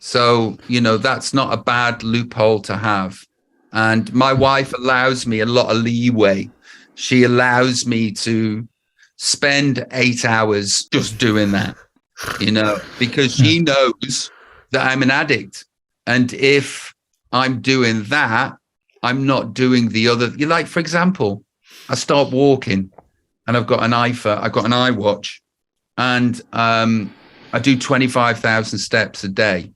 So, you know, that's not a bad loophole to have. And my wife allows me a lot of leeway. She allows me to spend 8 hours just doing that, you know, because she knows that I'm an addict. And if I'm doing that, I'm not doing the other. You like, for example, I start walking and I've got an iWatch, and I do 25,000 steps a day.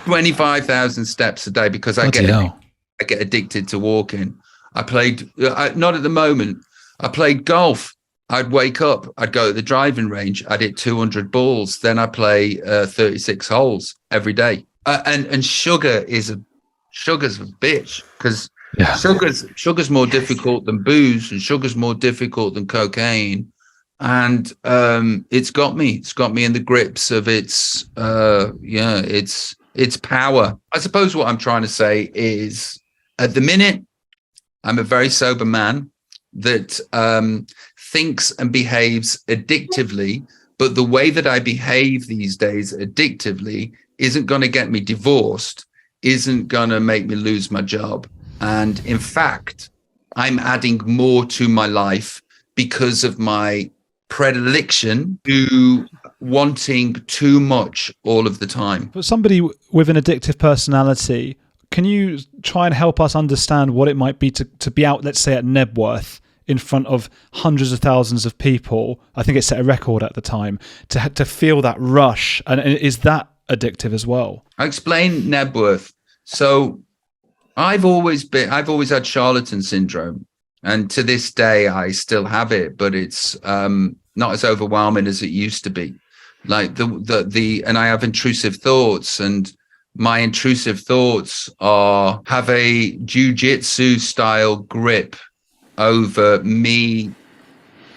25,000 steps a day, because I get addicted to walking. I played, not at the moment, I played golf. I'd wake up, I'd go to the driving range, I'd hit 200 balls. Then I play 36 holes every day. And sugar's a bitch, because
Yeah.
Sugar's more difficult than booze, and sugar's more difficult than cocaine. And it's got me in the grips of its power. I suppose what I'm trying to say is, at the minute, I'm a very sober man that thinks and behaves addictively, but the way that I behave these days addictively isn't going to get me divorced, isn't going to make me lose my job. And in fact, I'm adding more to my life because of my predilection to wanting too much all of the time.
For somebody with an addictive personality, can you try and help us understand what it might be to be out, let's say, at Nebworth in front of hundreds of thousands of people? I think it set a record at the time, to feel that rush. And is that addictive as well?
I explain Nebworth. So I've always had charlatan syndrome. And to this day, I still have it, but it's not as overwhelming as it used to be. Like and I have intrusive thoughts, and my intrusive thoughts have a jiu-jitsu style grip over me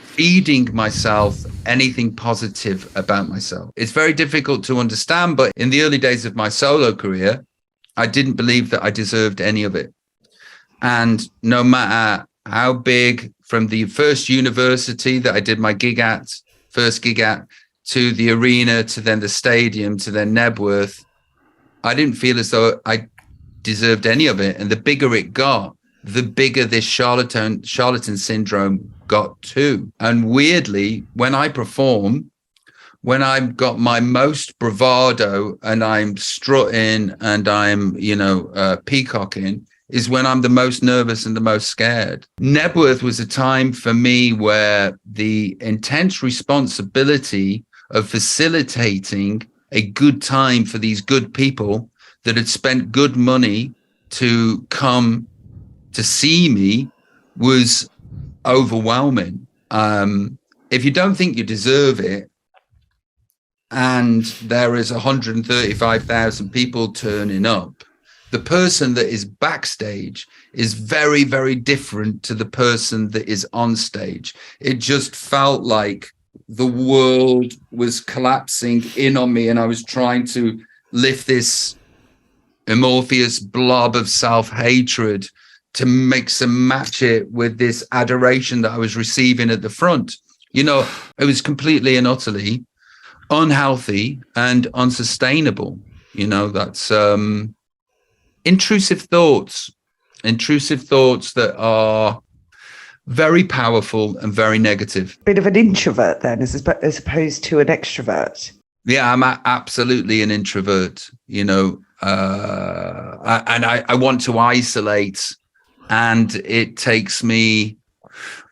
feeding myself anything positive about myself. It's very difficult to understand, but in the early days of my solo career, I didn't believe that I deserved any of it. And no matter how big, from the first university that I did my first gig at, to the arena, to then the stadium, to then Nebworth, I didn't feel as though I deserved any of it. And the bigger it got, the bigger this charlatan syndrome got too. And weirdly, when I perform, when I've got my most bravado and I'm strutting and I'm, peacocking, is when I'm the most nervous and the most scared. Nebworth was a time for me where the intense responsibility of facilitating a good time for these good people that had spent good money to come to see me was overwhelming. If you don't think you deserve it, and there is 135,000 people turning up, the person that is backstage is very, very different to the person that is on stage. It just felt like the world was collapsing in on me, and I was trying to lift this amorphous blob of self-hatred to match it with this adoration that I was receiving at the front. It was completely and utterly unhealthy and unsustainable. That's intrusive thoughts that are very powerful and very negative.
Bit of an introvert then, as opposed to an extrovert.
Yeah, I'm absolutely an introvert, and I want to isolate, and it takes me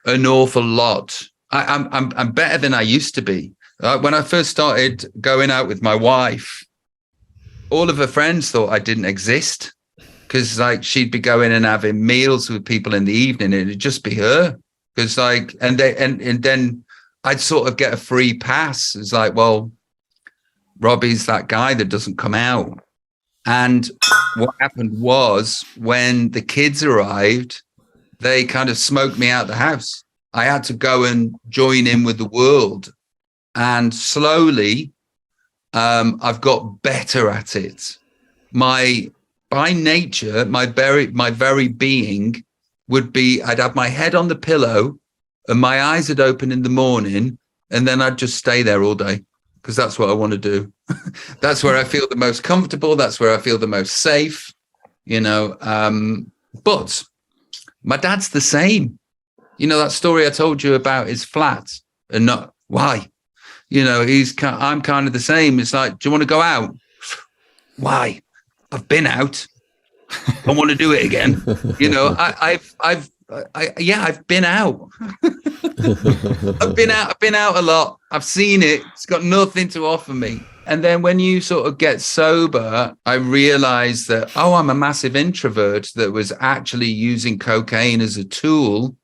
an awful lot. I'm better than I used to be. When I first started going out with my wife, all of her friends thought I didn't exist, because she'd be going and having meals with people in the evening, and it'd just be her. Because and then I'd sort of get a free pass. It's like, well, Robbie's that guy that doesn't come out. And what happened was, when the kids arrived, they kind of smoked me out the house. I had to go and join in with the world. And slowly, I've got better at it. By nature, my very being would be, I'd have my head on the pillow and my eyes would open in the morning, and then I'd just stay there all day, because that's what I want to do. That's where I feel the most comfortable. That's where I feel the most safe, but my dad's the same. That story I told you about his flat, and not why. I'm kind of the same. It's like, do you want to go out? Why? I've been out. I want to do it again. I've been out. I've been out a lot. I've seen it. It's got nothing to offer me. And then when you sort of get sober, I realized that, I'm a massive introvert that was actually using cocaine as a tool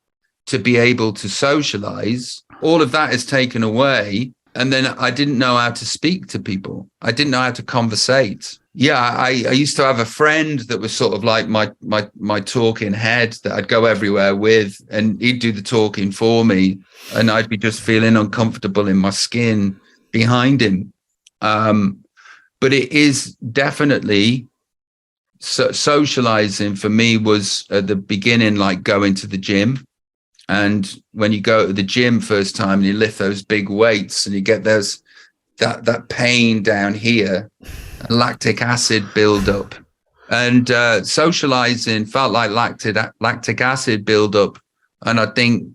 to be able to socialize. All of that is taken away. And then I didn't know how to speak to people. I didn't know how to conversate. Yeah, I used to have a friend that was sort of like my talking head that I'd go everywhere with, and he'd do the talking for me, and I'd be just feeling uncomfortable in my skin behind him. But it is definitely socializing for me was at the beginning like going to the gym. And when you go to the gym first time and you lift those big weights and you get that pain down here, lactic acid build up, and socializing felt like lactic acid build up. And I think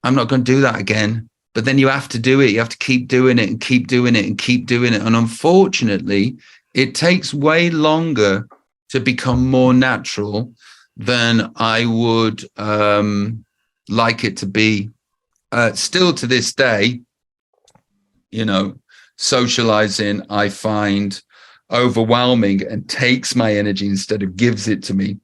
I'm not going to do that again. But then you have to do it. You have to keep doing it and keep doing it and keep doing it. And unfortunately, it takes way longer to become more natural than I would like it to be. Still to this day, socializing I find overwhelming and takes my energy instead of gives it to me.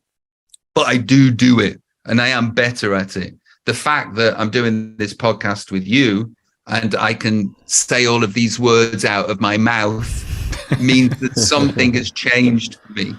But I do it, and I am better at it. The fact that I'm doing this podcast with you and I can say all of these words out of my mouth means that something has changed for me.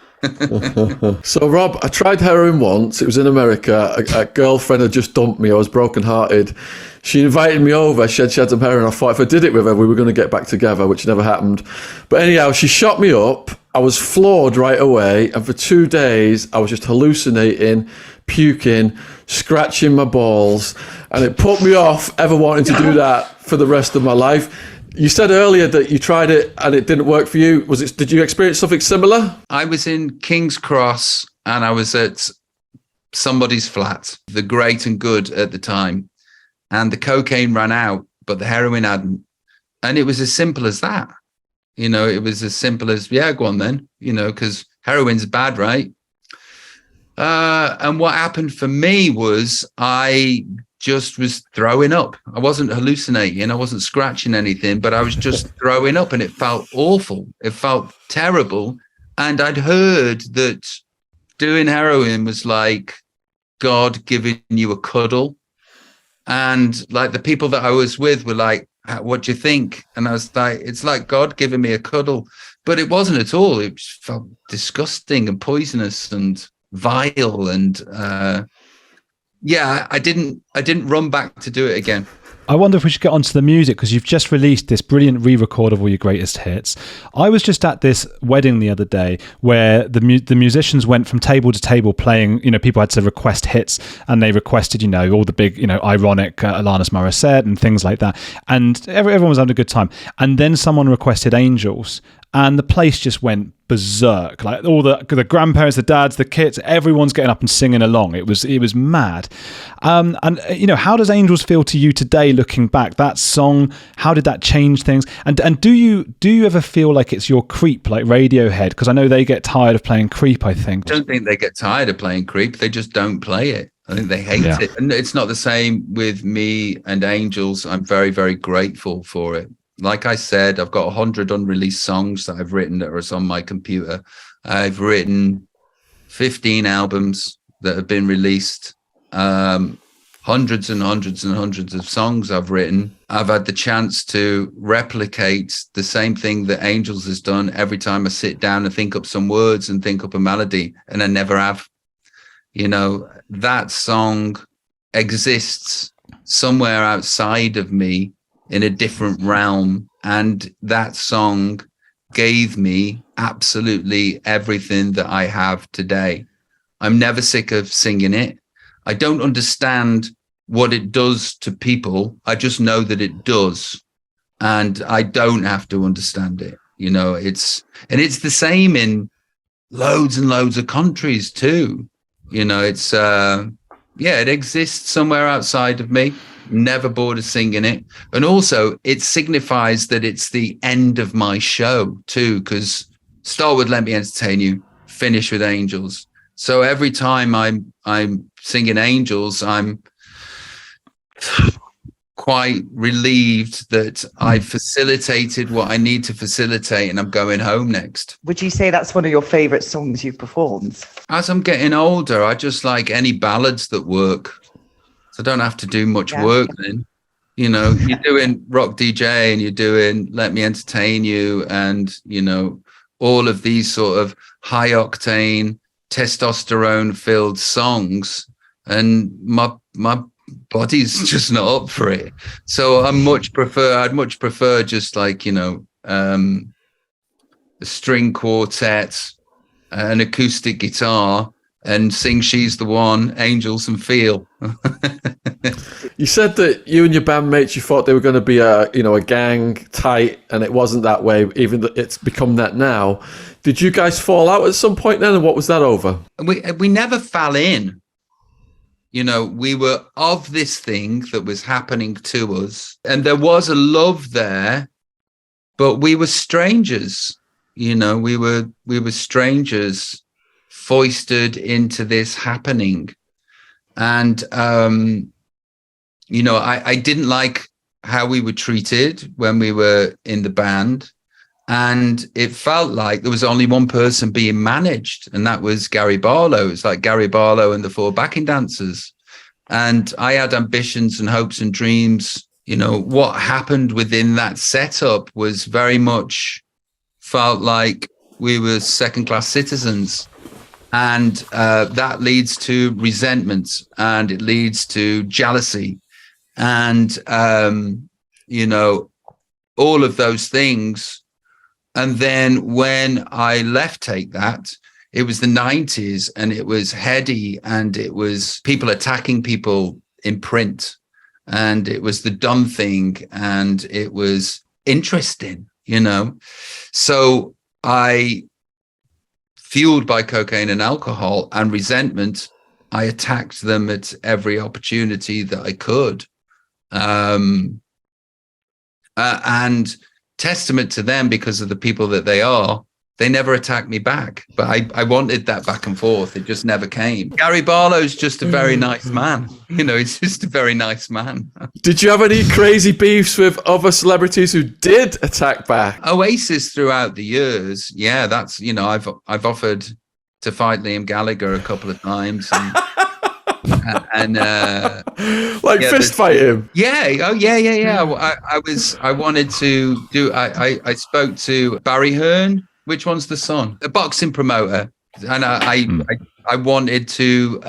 So, Rob, I tried heroin once. It was in America. A girlfriend had just dumped me. I was brokenhearted. She invited me over. She had some heroin. I thought if I did it with her, we were going to get back together, which never happened. But anyhow, she shot me up. I was floored right away. And for 2 days, I was just hallucinating, puking, scratching my balls. And it put me off ever wanting to do that for the rest of my life. You said earlier that you tried it and it didn't work for you. Did you experience something similar?
I was in King's Cross and I was at somebody's flat, the great and good at the time. And the cocaine ran out, but the heroin hadn't. And it was as simple as that. It was as simple as, yeah, go on then, because heroin's bad, right? And what happened for me was I just was throwing up. I wasn't hallucinating. I wasn't scratching anything, but I was just throwing up, and it felt awful. It felt terrible. And I'd heard that doing heroin was like God giving you a cuddle. And like the people that I was with were like, what do you think? And I was like, it's like God giving me a cuddle. But it wasn't at all. It just felt disgusting and poisonous and vile. And I didn't run back to do it again.
I wonder if we should get onto the music, because you've just released this brilliant re-record of all your greatest hits. I was just at this wedding the other day where the musicians went from table to table playing, people had to request hits, and they requested, all the big, ironic Alanis Morissette and things like that. And everyone was having a good time. And then someone requested Angels, and the place just went berserk. Like all the grandparents, the dads, the kids, everyone's getting up and singing along. It was mad. And how does Angels feel to you today, looking back? That song, how did that change things? And do you ever feel like it's your Creep, like Radiohead? Because I know they get tired of playing Creep, I think.
I don't think they get tired of playing Creep. They just don't play it. I think they hate it. And it's not the same with me and Angels. I'm very, very grateful for it. Like I said, I've got 100 unreleased songs that I've written that are on my computer. I've written 15 albums that have been released, hundreds and hundreds and hundreds of songs I've written. I've had the chance to replicate the same thing that Angels has done every time I sit down and think up some words and think up a melody, and I never have. That song exists somewhere outside of me in a different realm. And that song gave me absolutely everything that I have today. I'm never sick of singing it. I don't understand what it does to people. I just know that it does. And I don't have to understand it. It's the same in loads and loads of countries too. It exists somewhere outside of me. Never bored of singing it. And also it signifies that it's the end of my show too, because start with Let Me Entertain You, finish with Angels. So every time I'm singing Angels, I'm quite relieved that I facilitated what I need to facilitate, and I'm going home next.
Would you say that's one of your favorite songs you've performed?
As I'm getting older, I just like any ballads that work. So I don't have to do much work then. You know, you're doing Rock DJ and you're doing Let Me Entertain You and, you know, all of these sort of high octane, testosterone filled songs. And my body's just not up for it. So I'd much prefer just like, you know, a string quartet, an acoustic guitar, and sing She's the One, Angels and Feel.
You said that you and your bandmates, you thought they were going to be a gang, tight, and it wasn't that way, even though it's become that now. Did you guys fall out at some point then, and what was that over?
We never fell in. You know, we were of this thing that was happening to us, and there was a love there, but we were strangers. You know, we were strangers foisted into this happening. And, you know, I didn't like how we were treated when we were in the band. And it felt like there was only one person being managed, and that was Gary Barlow. It's like Gary Barlow and the Four Backing Dancers. And I had ambitions and hopes and dreams. You know, what happened within that setup was very much felt like we were second-class citizens. And that leads to resentment, and it leads to jealousy. And, you know, all of those things. And then when I left Take That, it was the 90s, and it was heady, and it was people attacking people in print, and it was the dumb thing, and it was interesting, you know. So I, fueled by cocaine and alcohol and resentment, I attacked them at every opportunity that I could. And testament to them, because of the people that they are, they never attacked me back. But I wanted that back and forth. It just never came. Gary Barlow's just a very nice man. You know, he's just a very nice man.
Did you have any crazy beefs with other celebrities who did attack back?
Oasis throughout the years. Yeah, that's, you know, I've offered to fight Liam Gallagher a couple of times. And
like fist fight him.
Yeah. Oh yeah. I wanted to do, I spoke to Barry Hearn. Which one's the son? A boxing promoter. And I wanted to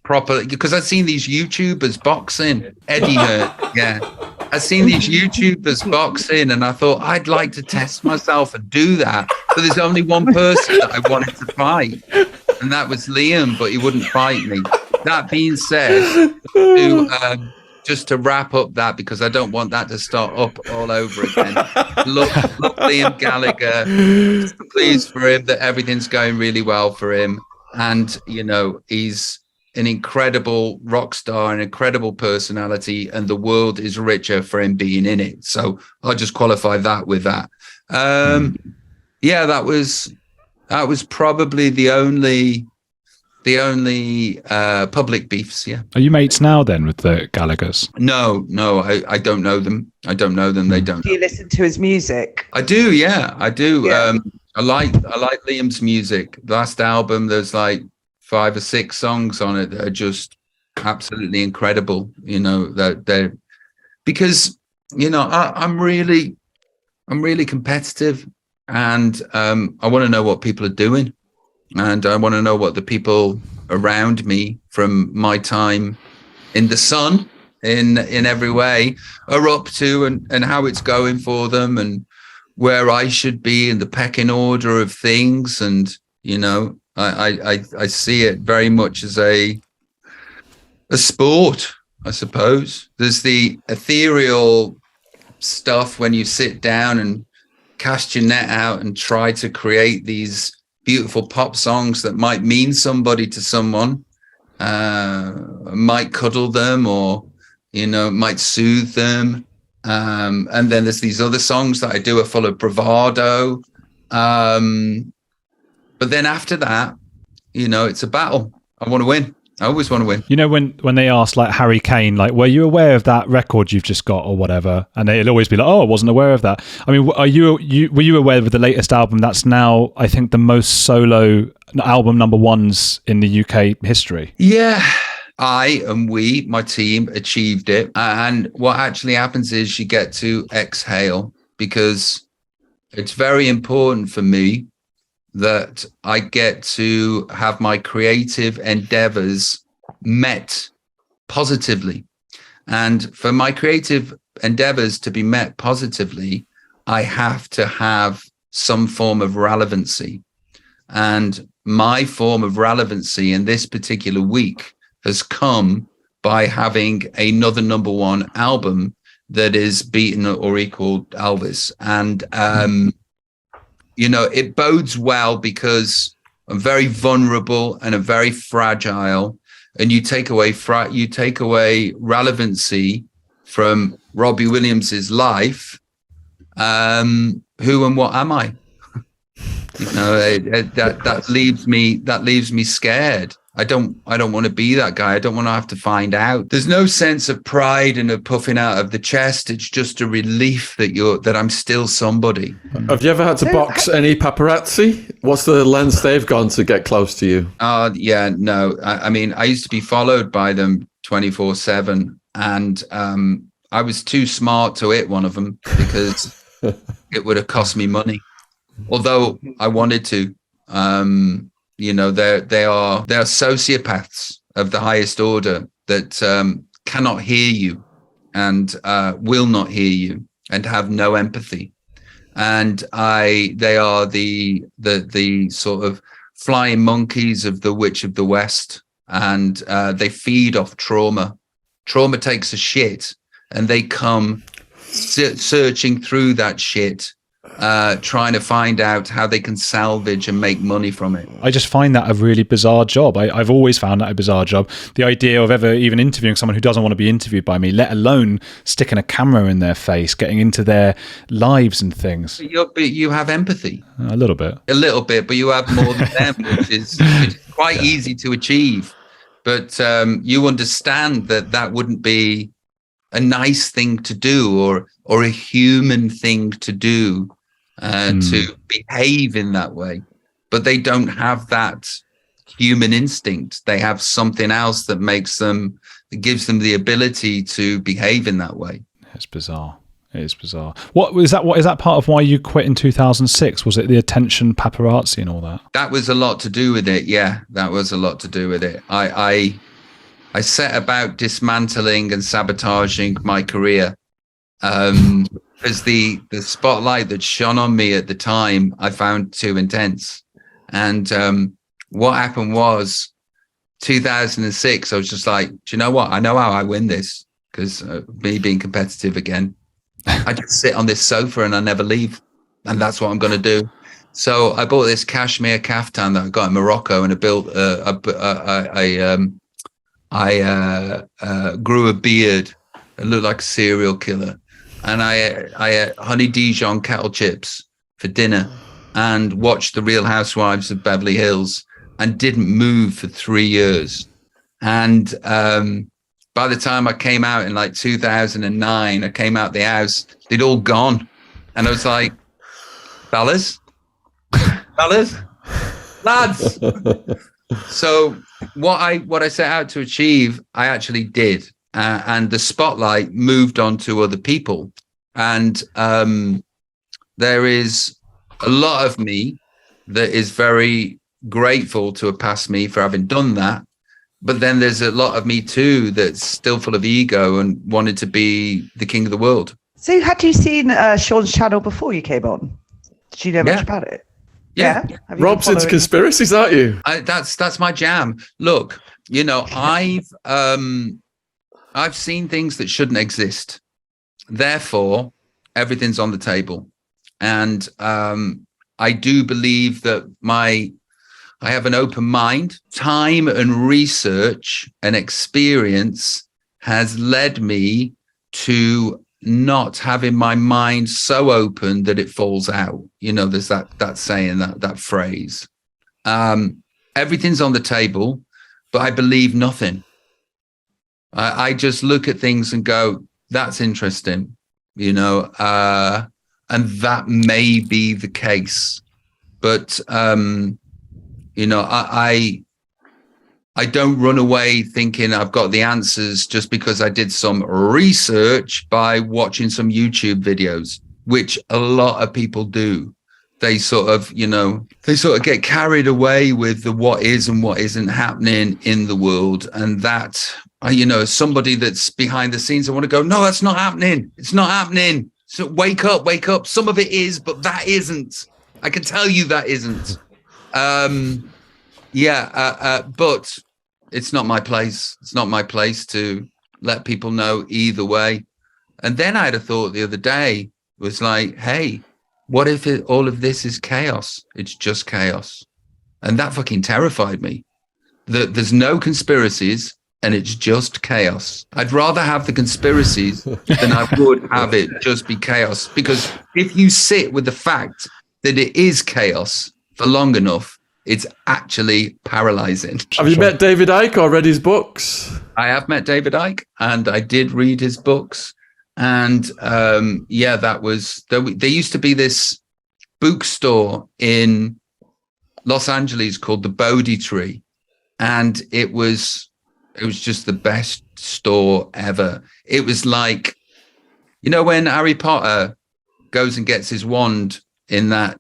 properly, because I'd seen these YouTubers boxing. Eddie Hearn. Yeah. I'd seen these YouTubers boxing, and I thought I'd like to test myself and do that. But there's only one person that I wanted to fight, and that was Liam, but he wouldn't fight me. That being said, just to wrap up that, because I don't want that to start up all over again. Love Liam Gallagher. Pleased for him that everything's going really well for him. And, you know, he's an incredible rock star, an incredible personality, and the world is richer for him being in it. So I'll just qualify that with that. Yeah, that was probably the only public beefs. Yeah.
Are you mates now then with the Gallaghers?
No, I don't know them. They don't.
Do you listen to his music?
I do. Yeah, I do.
Yeah.
I like Liam's music. The last album, there's like 5 or 6 songs on it that are just absolutely incredible. You know, that they're, because, you know, I'm really competitive, and I want to know what people are doing. And I want to know what the people around me from my time in the sun, in every way, are up to, and how it's going for them, and where I should be in the pecking order of things. And, you know, I see it very much as a sport, I suppose. There's the ethereal stuff when you sit down and cast your net out and try to create these beautiful pop songs that might mean somebody to someone, might cuddle them, or, you know, might soothe them. And then there's these other songs that I do are full of bravado. But then after that, you know, it's a battle. I want to win. I always want to win.
You know, when they ask like Harry Kane, like, were you aware of that record you've just got or whatever? And they'll always be like, oh, I wasn't aware of that. I mean, were you aware of the latest album that's now, I think, the most solo album number ones in the UK history?
Yeah. my team achieved it. And what actually happens is you get to exhale, because it's very important for me that I get to have my creative endeavors met positively. And for my creative endeavors to be met positively, I have to have some form of relevancy. And my form of relevancy in this particular week has come by having another number one album that is beaten or equaled Elvis. And, it bodes well, because I'm very vulnerable and I'm very fragile. And you take away relevancy from Robbie Williams's life. Who and what am I? That leaves me scared. I don't want to be that guy. I don't want to have to find out. There's no sense of pride and a puffing out of the chest. It's just a relief that I'm still somebody.
Have you ever had to box any paparazzi? What's the lengths they've gone to get close to you?
Yeah, no. I mean, I used to be followed by them 24/7, and I was too smart to hit one of them, because it would have cost me money. Although I wanted to. They are sociopaths of the highest order that cannot hear you and will not hear you and have no empathy. And they are the sort of flying monkeys of the Witch of the West, and they feed off trauma. Trauma takes a shit, and they come searching through that shit, trying to find out how they can salvage and make money from it.
I just find that a really bizarre job. I've always found that a bizarre job. The idea of ever even interviewing someone who doesn't want to be interviewed by me, let alone sticking a camera in their face, getting into their lives and things.
But you have empathy.
A little bit,
but you have more than them, which is quite easy to achieve. But you understand that wouldn't be a nice thing to do, or a human thing to do. To behave in that way, but they don't have that human instinct. They have something else that gives them the ability to behave in that way.
It's bizarre. It is bizarre. What is that part of why you quit in 2006? Was it the attention, paparazzi, and all that?
That was a lot to do with it. Yeah, that was a lot to do with it. I set about dismantling and sabotaging my career. Because the spotlight that shone on me at the time, I found too intense. And what happened was 2006, I was just like, do you know what? I know how I win this, because me being competitive again, I just sit on this sofa and I never leave. And that's what I'm going to do. So I bought this cashmere kaftan that I got in Morocco, and I built I grew a beard. I looked like a serial killer. And I ate honey Dijon kettle chips for dinner and watched The Real Housewives of Beverly Hills and didn't move for 3 years. And by the time I came out in like 2009, I came out the house, they'd all gone. And I was like, fellas, lads. So what I set out to achieve, I actually did. And the spotlight moved on to other people. And there is a lot of me that is very grateful to have passed me for having done that. But then there's a lot of me too that's still full of ego and wanted to be the king of the world.
So had you seen Sean's channel before you came on? Did you know much about it?
Yeah.
Rob's into conspiracies, aren't you?
That's my jam. Look, you know, I've seen things that shouldn't exist. Therefore, everything's on the table. And I do believe that I have an open mind. Time and research and experience has led me to not having my mind so open that it falls out. You know, there's that saying, that phrase. Everything's on the table, but I believe nothing. I just look at things and go, that's interesting, you know, and that may be the case. But, you know, I I don't run away thinking I've got the answers just because I did some research by watching some YouTube videos, which a lot of people do. They sort of get carried away with the what is and what isn't happening in the world. And that, as somebody that's behind the scenes, I want to go, no, that's not happening. It's not happening. So wake up. Some of it is, but that isn't. I can tell you that isn't. But it's not my place. It's not my place to let people know either way. And then I had a thought the other day, was like, hey, what if all of this is chaos? It's just chaos. And that fucking terrified me. That there's no conspiracies and it's just chaos. I'd rather have the conspiracies than I would have it just be chaos. Because if you sit with the fact that it is chaos for long enough, it's actually paralyzing.
Have you met David Icke or read his books?
I have met David Icke and I did read his books. And there used to be this bookstore in Los Angeles called the Bodhi Tree. And it was just the best store ever. It was like, when Harry Potter goes and gets his wand in that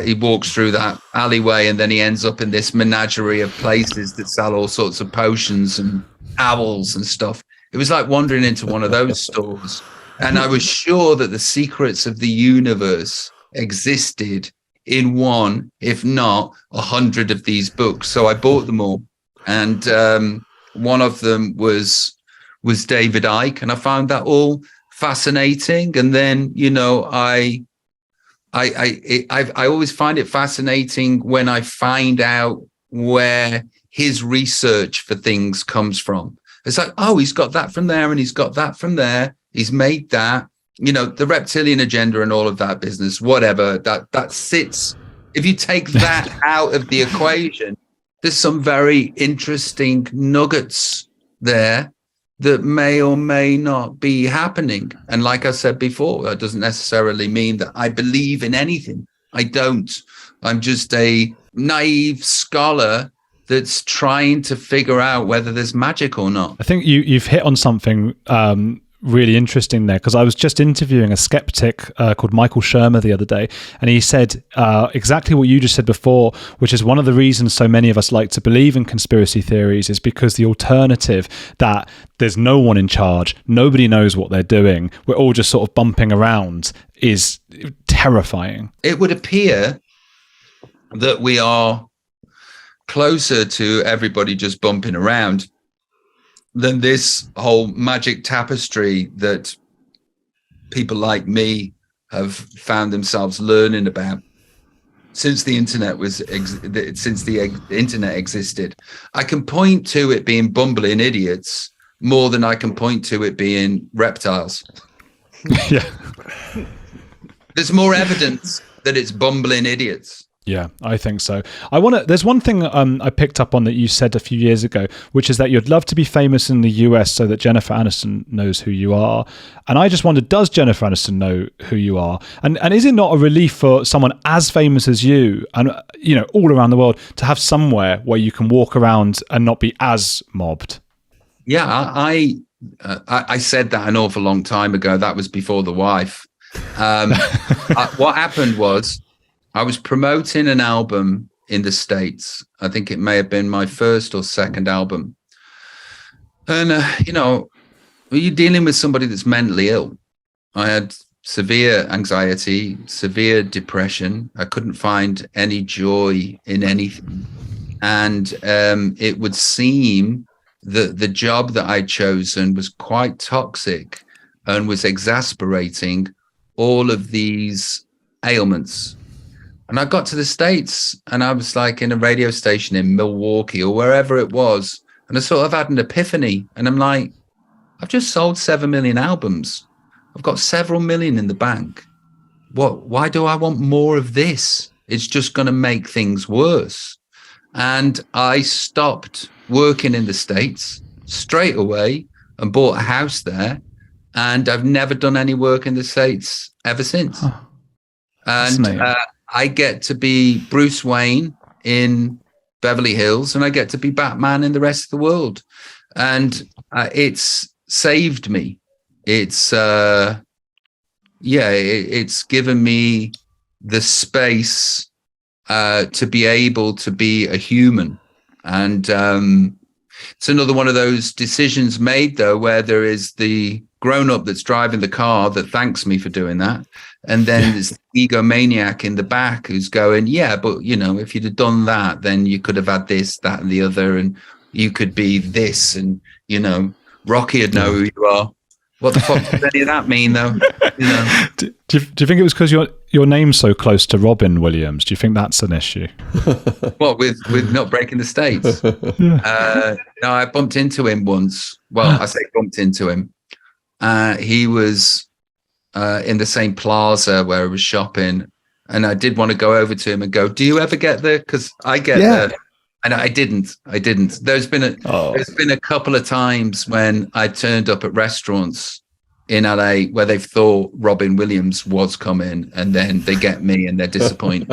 he walks through that alleyway and then he ends up in this menagerie of places that sell all sorts of potions and owls and stuff. It was like wandering into one of those stores. And I was sure that the secrets of the universe existed in one, if not 100 of these books. So I bought them all. And one of them was David Icke. And I found that all fascinating. And then, I always find it fascinating when I find out where his research for things comes from. It's like, oh, he's got that from there and he's got that from there. He's made that, the reptilian agenda and all of that business, whatever, that sits. If you take that out of the equation, there's some very interesting nuggets there that may or may not be happening. And like I said before, that doesn't necessarily mean that I believe in anything. I don't. I'm just a naive scholar that's trying to figure out whether there's magic or not.
I think you've hit on something really interesting there, because I was just interviewing a skeptic called Michael Shermer the other day, and he said exactly what you just said before, which is one of the reasons so many of us like to believe in conspiracy theories is because the alternative, that there's no one in charge, nobody knows what they're doing, we're all just sort of bumping around, is terrifying.
It would appear that we are closer to everybody just bumping around than this whole magic tapestry that people like me have found themselves learning about since the internet existed. I can point to it being bumbling idiots more than I can point to it being reptiles.
Yeah.
There's more evidence that it's bumbling idiots.
Yeah, I think so. There's one thing I picked up on that you said a few years ago, which is that you'd love to be famous in the US so that Jennifer Aniston knows who you are. And I just wondered, does Jennifer Aniston know who you are? And is it not a relief for someone as famous as you and, all around the world to have somewhere where you can walk around and not be as mobbed?
Yeah, I said that an awful long time ago. That was before the wife. What happened was, I was promoting an album in the States. I think it may have been my first or second album. And, you're dealing with somebody that's mentally ill. I had severe anxiety, severe depression. I couldn't find any joy in anything. And it would seem that the job that I'd chosen was quite toxic and was exasperating all of these ailments. And I got to the States and I was like in a radio station in Milwaukee or wherever it was. And I sort of had an epiphany. And I'm like, I've just sold 7 million albums. I've got several million in the bank. Why do I want more of this? It's just going to make things worse. And I stopped working in the States straight away and bought a house there. And I've never done any work in the States ever since. Huh. And I get to be Bruce Wayne in Beverly Hills, and I get to be Batman in the rest of the world. And it's saved me. It's it's given me the space to be able to be a human. And it's another one of those decisions made, though, where there is the grown-up that's driving the car that thanks me for doing that. And then there's the egomaniac in the back who's going, yeah, but, you know, if you'd have done that, then you could have had this, that, and the other, and you could be this, and, you know, Rocky would know who you are. What the fuck does any of that mean, though? You know?
Do you think it was because your name's so close to Robin Williams? Do you think that's an issue?
What, with not breaking the states? No, I bumped into him once. Well, I say bumped into him. He was in the same plaza where I was shopping, and I did want to go over to him and go, "Do you ever get there?" Because I get there. And I didn't. There's been a couple of times when I turned up at restaurants in LA where they've thought Robin Williams was coming, and then they get me and they're disappointed.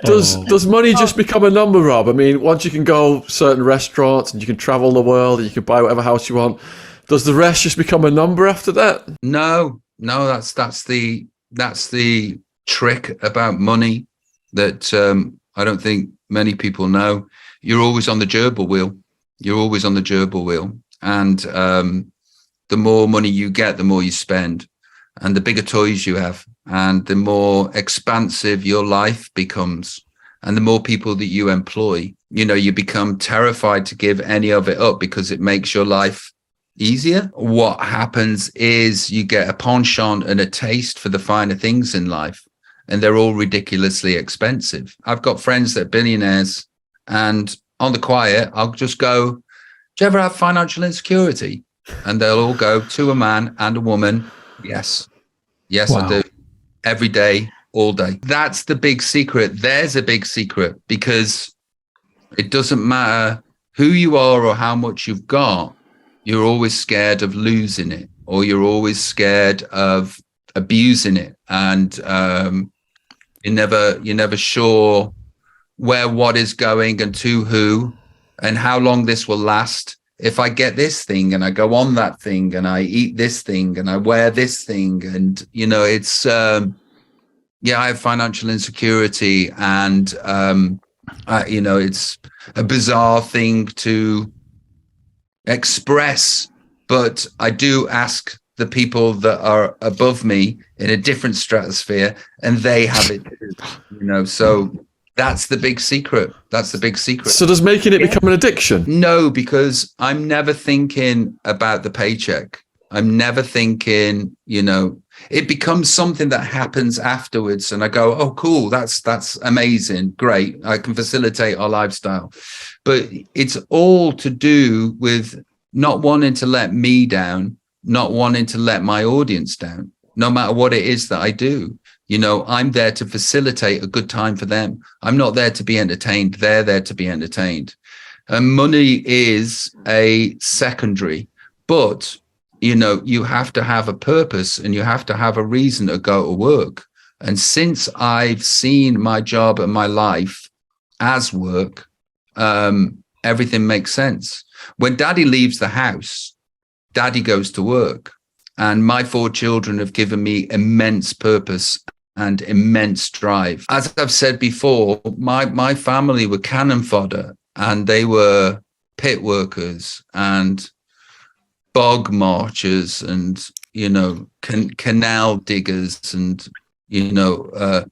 Does money just become a number, Rob? I mean, once you can go certain restaurants and you can travel the world and you can buy whatever house you want, does the rest just become a number after that?
No, that's the trick about money that I don't think many people know. You're always on the gerbil wheel. And the more money you get, the more you spend, and the bigger toys you have, and the more expansive your life becomes, and the more people that you employ. You know, you become terrified to give any of it up because it makes your life easier. What happens is you get a penchant and a taste for the finer things in life, and they're all ridiculously expensive. I've got friends that are billionaires, and on the quiet, I'll just go, "Do you ever have financial insecurity?" And they'll all go, to a man and a woman, yes, wow. I do. Every day, all day. That's the big secret. There's a big secret, because it doesn't matter who you are or how much you've got. You're always scared of losing it, or you're always scared of abusing it. And you're never sure where what is going and to who and how long this will last. If I get this thing and I go on that thing and I eat this thing and I wear this thing, and, you know, it's, I have financial insecurity, and, you know, it's a bizarre thing to express, but I do ask the people that are above me in a different stratosphere, and they have it too, you know. So that's the big secret. So
does making it become an addiction?
No, because I'm never thinking about the paycheck. I'm never thinking, you know, it becomes something that happens afterwards, and I go, oh, cool, that's amazing, great, I can facilitate our lifestyle. But it's all to do with not wanting to let me down, not wanting to let my audience down, no matter what it is that I do. You know, I'm there to facilitate a good time for them. I'm not there to be entertained. They're there to be entertained. And money is a secondary, but, you know, you have to have a purpose and you have to have a reason to go to work. And since I've seen my job and my life as work, everything makes sense. When Daddy leaves the house, Daddy goes to work, and my 4 children have given me immense purpose and immense drive. As I've said before, my family were cannon fodder, and they were pit workers and bog marchers and, you know, canal diggers. And, you know,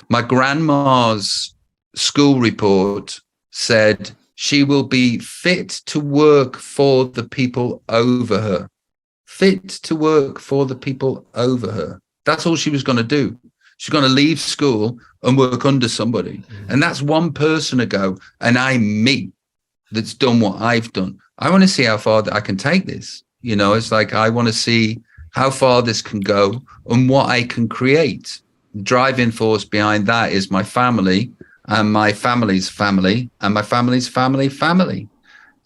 my grandma's school report said she will be fit to work for the people over her. Fit to work for the people over her. That's all she was going to do. She's going to leave school and work under somebody. And that's one person ago. And I'm me that's done what I've done. I want to see how far I can take this. You know, it's like, I want to see how far this can go and what I can create. The driving force behind that is my family, and my family's family, and my family's family.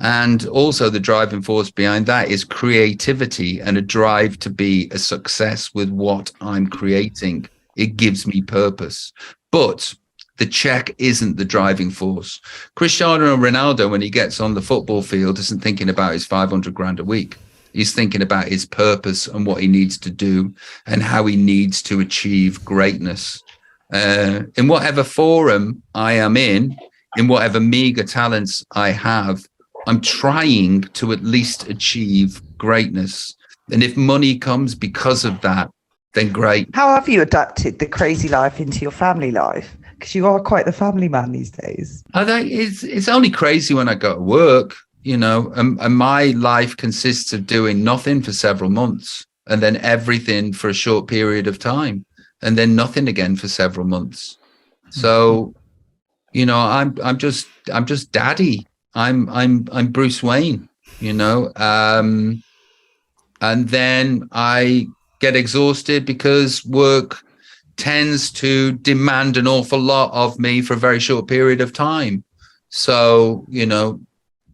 And also the driving force behind that is creativity and a drive to be a success with what I'm creating. It gives me purpose. But the check isn't the driving force. Cristiano Ronaldo, when he gets on the football field, isn't thinking about his 500 grand a week. He's thinking about his purpose and what he needs to do and how he needs to achieve greatness. In whatever forum I am in whatever meager talents I have, I'm trying to at least achieve greatness. And if money comes because of that, then great.
How have you adapted the crazy life into your family life? Because you are quite the family man these days.
I think it's only crazy when I go to work, you know, and my life consists of doing nothing for several months and then everything for a short period of time and then nothing again for several months. So, you know, I'm just daddy. I'm Bruce Wayne, you know, and then I get exhausted because work tends to demand an awful lot of me for a very short period of time. So, you know,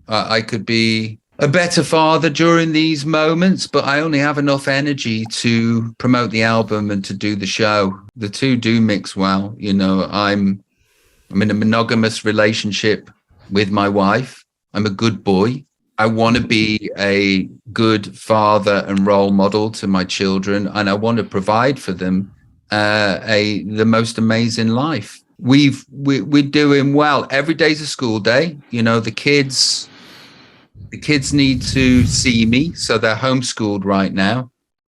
I could be a better father during these moments, but I only have enough energy to promote the album and to do the show. The two do mix well. You know, I'm in a monogamous relationship with my wife. I'm a good boy. I want to be a good father and role model to my children, and I want to provide for them the most amazing life. We're doing well. Every day's a school day. You know, the kids need to see me, so they're homeschooled right now.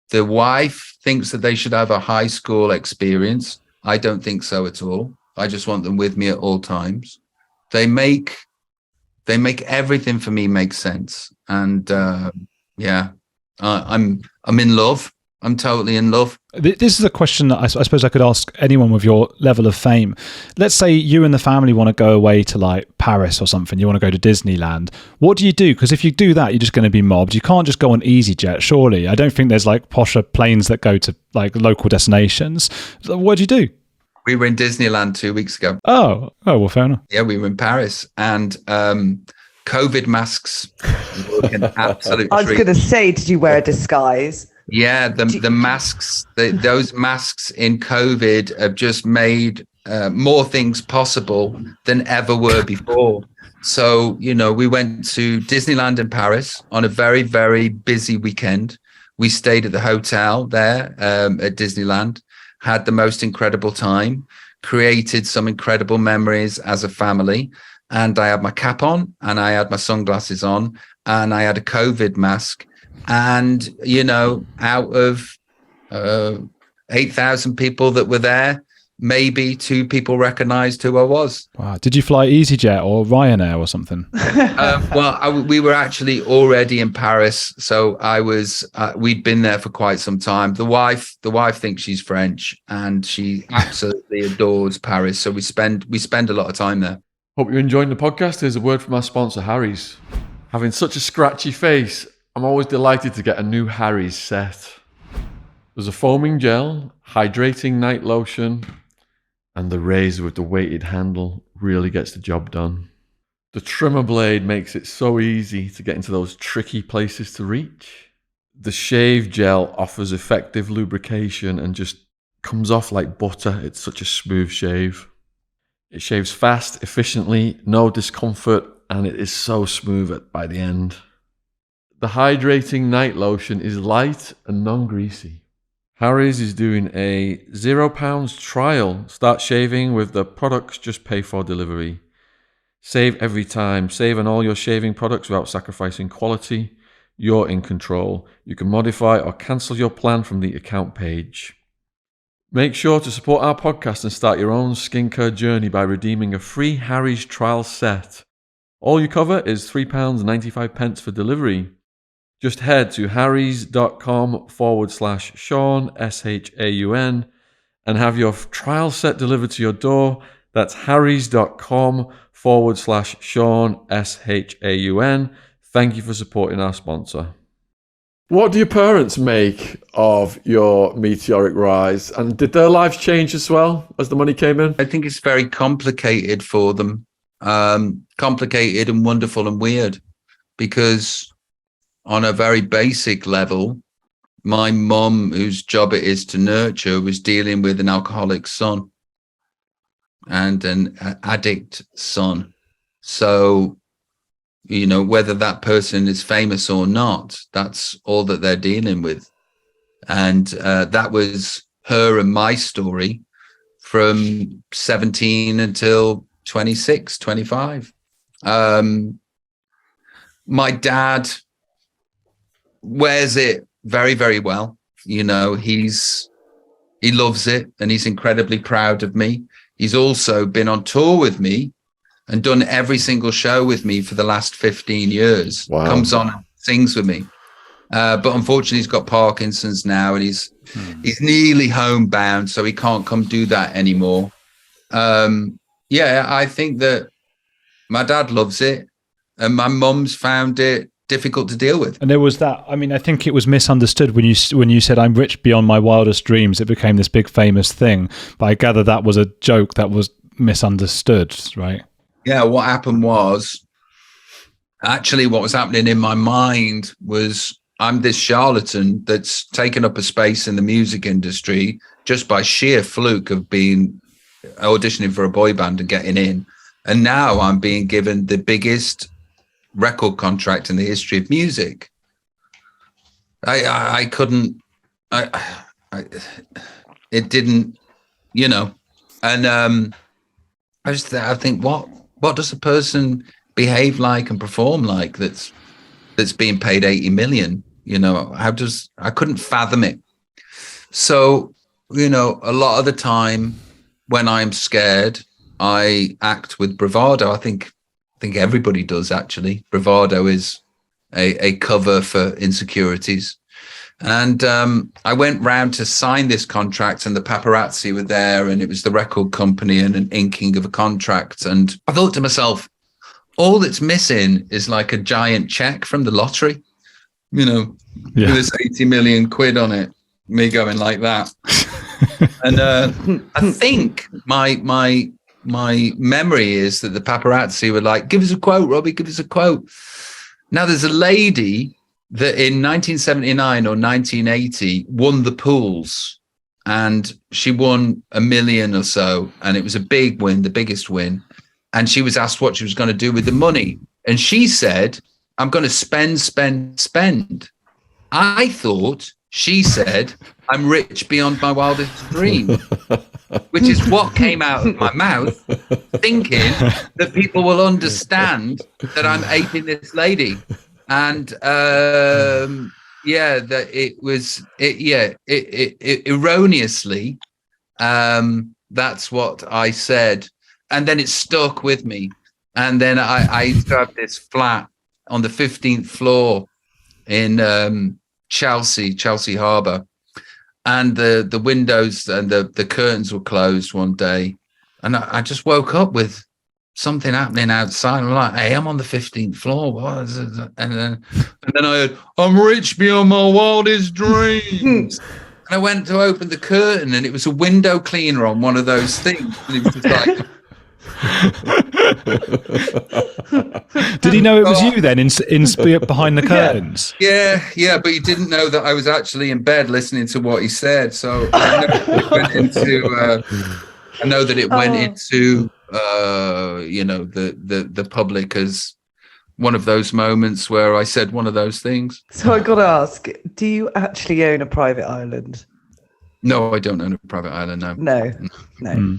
The wife thinks that they should have a high school experience. I don't think so at all. I just want them with me at all times. They make everything for me make sense. And I'm in love. I'm totally in love.
This is a question that I suppose I could ask anyone with your level of fame. Let's say you and the family want to go away to like Paris or something. You want to go to Disneyland. What do you do? Because if you do that, you're just going to be mobbed. You can't just go on EasyJet, surely. I don't think there's like posher planes that go to like local destinations. So what do you do?
We were in Disneyland 2 weeks ago.
Oh, well, fair enough.
Yeah, we were in Paris, and COVID masks were an absolute
I was
treat.
going to say, did you wear a disguise?
Yeah, the masks, those masks in COVID have just made more things possible than ever were before. So, you know, we went to Disneyland in Paris on a very, very busy weekend. We stayed at the hotel there at Disneyland, had the most incredible time, created some incredible memories as a family. And I had my cap on and I had my sunglasses on and I had a COVID mask. And, you know, out of 8,000 people that were there, maybe 2 people recognized who I was.
Wow. Did you fly EasyJet or Ryanair or something?
We were actually already in Paris. So we'd been there for quite some time. The wife thinks she's French and she absolutely adores Paris. So we spend a lot of time there.
Hope you're enjoying the podcast. Here's a word from our sponsor, Harry's. Having such a scratchy face, I'm always delighted to get a new Harry's set. There's a foaming gel, hydrating night lotion, and the razor with the weighted handle really gets the job done. The trimmer blade makes it so easy to get into those tricky places to reach. The shave gel offers effective lubrication and just comes off like butter. It's such a smooth shave. It shaves fast, efficiently, no discomfort, and it is so smooth by the end. The hydrating night lotion is light and non-greasy. Harry's is doing a £0 trial. Start shaving with the products, just pay for delivery. Save every time. Save on all your shaving products without sacrificing quality. You're in control. You can modify or cancel your plan from the account page. Make sure to support our podcast and start your own skincare journey by redeeming a free Harry's trial set. All you cover is £3.95 for delivery. Just head to harrys.com/Sean, SHAUN, and have your trial set delivered to your door. That's harrys.com/Sean, SHAUN. Thank you for supporting our sponsor. What do your parents make of your meteoric rise? And did their lives change as well as the money came in?
I think it's very complicated for them. Complicated and wonderful and weird, because on a very basic level, my mum, whose job it is to nurture, was dealing with an alcoholic son. and an addict son. So, you know, whether that person is famous or not, that's all that they're dealing with. And that was her and my story from 17 until 26, 25. My dad wears it very, very well. You know, he loves it, and he's incredibly proud of me. He's also been on tour with me and done every single show with me for the last 15 years.
Wow.
Comes on and sings with me. But unfortunately, he's got Parkinson's now, and he's nearly homebound, so he can't come do that anymore. Yeah, I think that my dad loves it, and my mum's found it difficult to deal with.
And there was that. I mean, I think it was misunderstood when you said "I'm rich beyond my wildest dreams." It became this big famous thing, but I gather that was a joke that was misunderstood, right?
Yeah, what happened was, actually what was happening in my mind was, I'm this charlatan that's taken up a space in the music industry just by sheer fluke of being auditioning for a boy band and getting in. And now I'm being given the biggest record contract in the history of music. I couldn't, it didn't, you know, and I think, what does a person behave like and perform like that's being paid 80 million? You know, I couldn't fathom it. So, you know, a lot of the time when I'm scared, I act with bravado. I think everybody does, actually. Bravado is a cover for insecurities. And I went round to sign this contract, and the paparazzi were there, and it was the record company and an inking of a contract. And I thought to myself, all that's missing is like a giant check from the lottery, you know, with this 80 million quid on it, me going like that. And I think my memory is that the paparazzi were like, give us a quote, Robbie, give us a quote. Now, there's a lady that in 1979 or 1980 won the pools, and she won $1 million or so, and it was a big win, the biggest win. And she was asked what she was going to do with the money, and she said, I'm going to spend. I thought she said, I'm rich beyond my wildest dream, which is what came out of my mouth, thinking that people will understand that I'm aping this lady. And that it erroneously, that's what I said, and then it stuck with me. And then I used to have this flat on the 15th floor in Chelsea Harbour, and the windows and the curtains were closed one day, and I just woke up with something happening outside. I'm like, hey, I'm on the 15th floor. What is it? And then I heard, I'm rich beyond my wildest dreams. And I went to open the curtain, and it was a window cleaner on one of those things. And it was just like,
did he know it was you then in behind the curtains?
Yeah, but he didn't know that I was actually in bed listening to what he said. So I know that it went into the public as one of those moments where I said one of those things.
So I got to ask, do you actually own a private island?
No, I don't own a private island. No.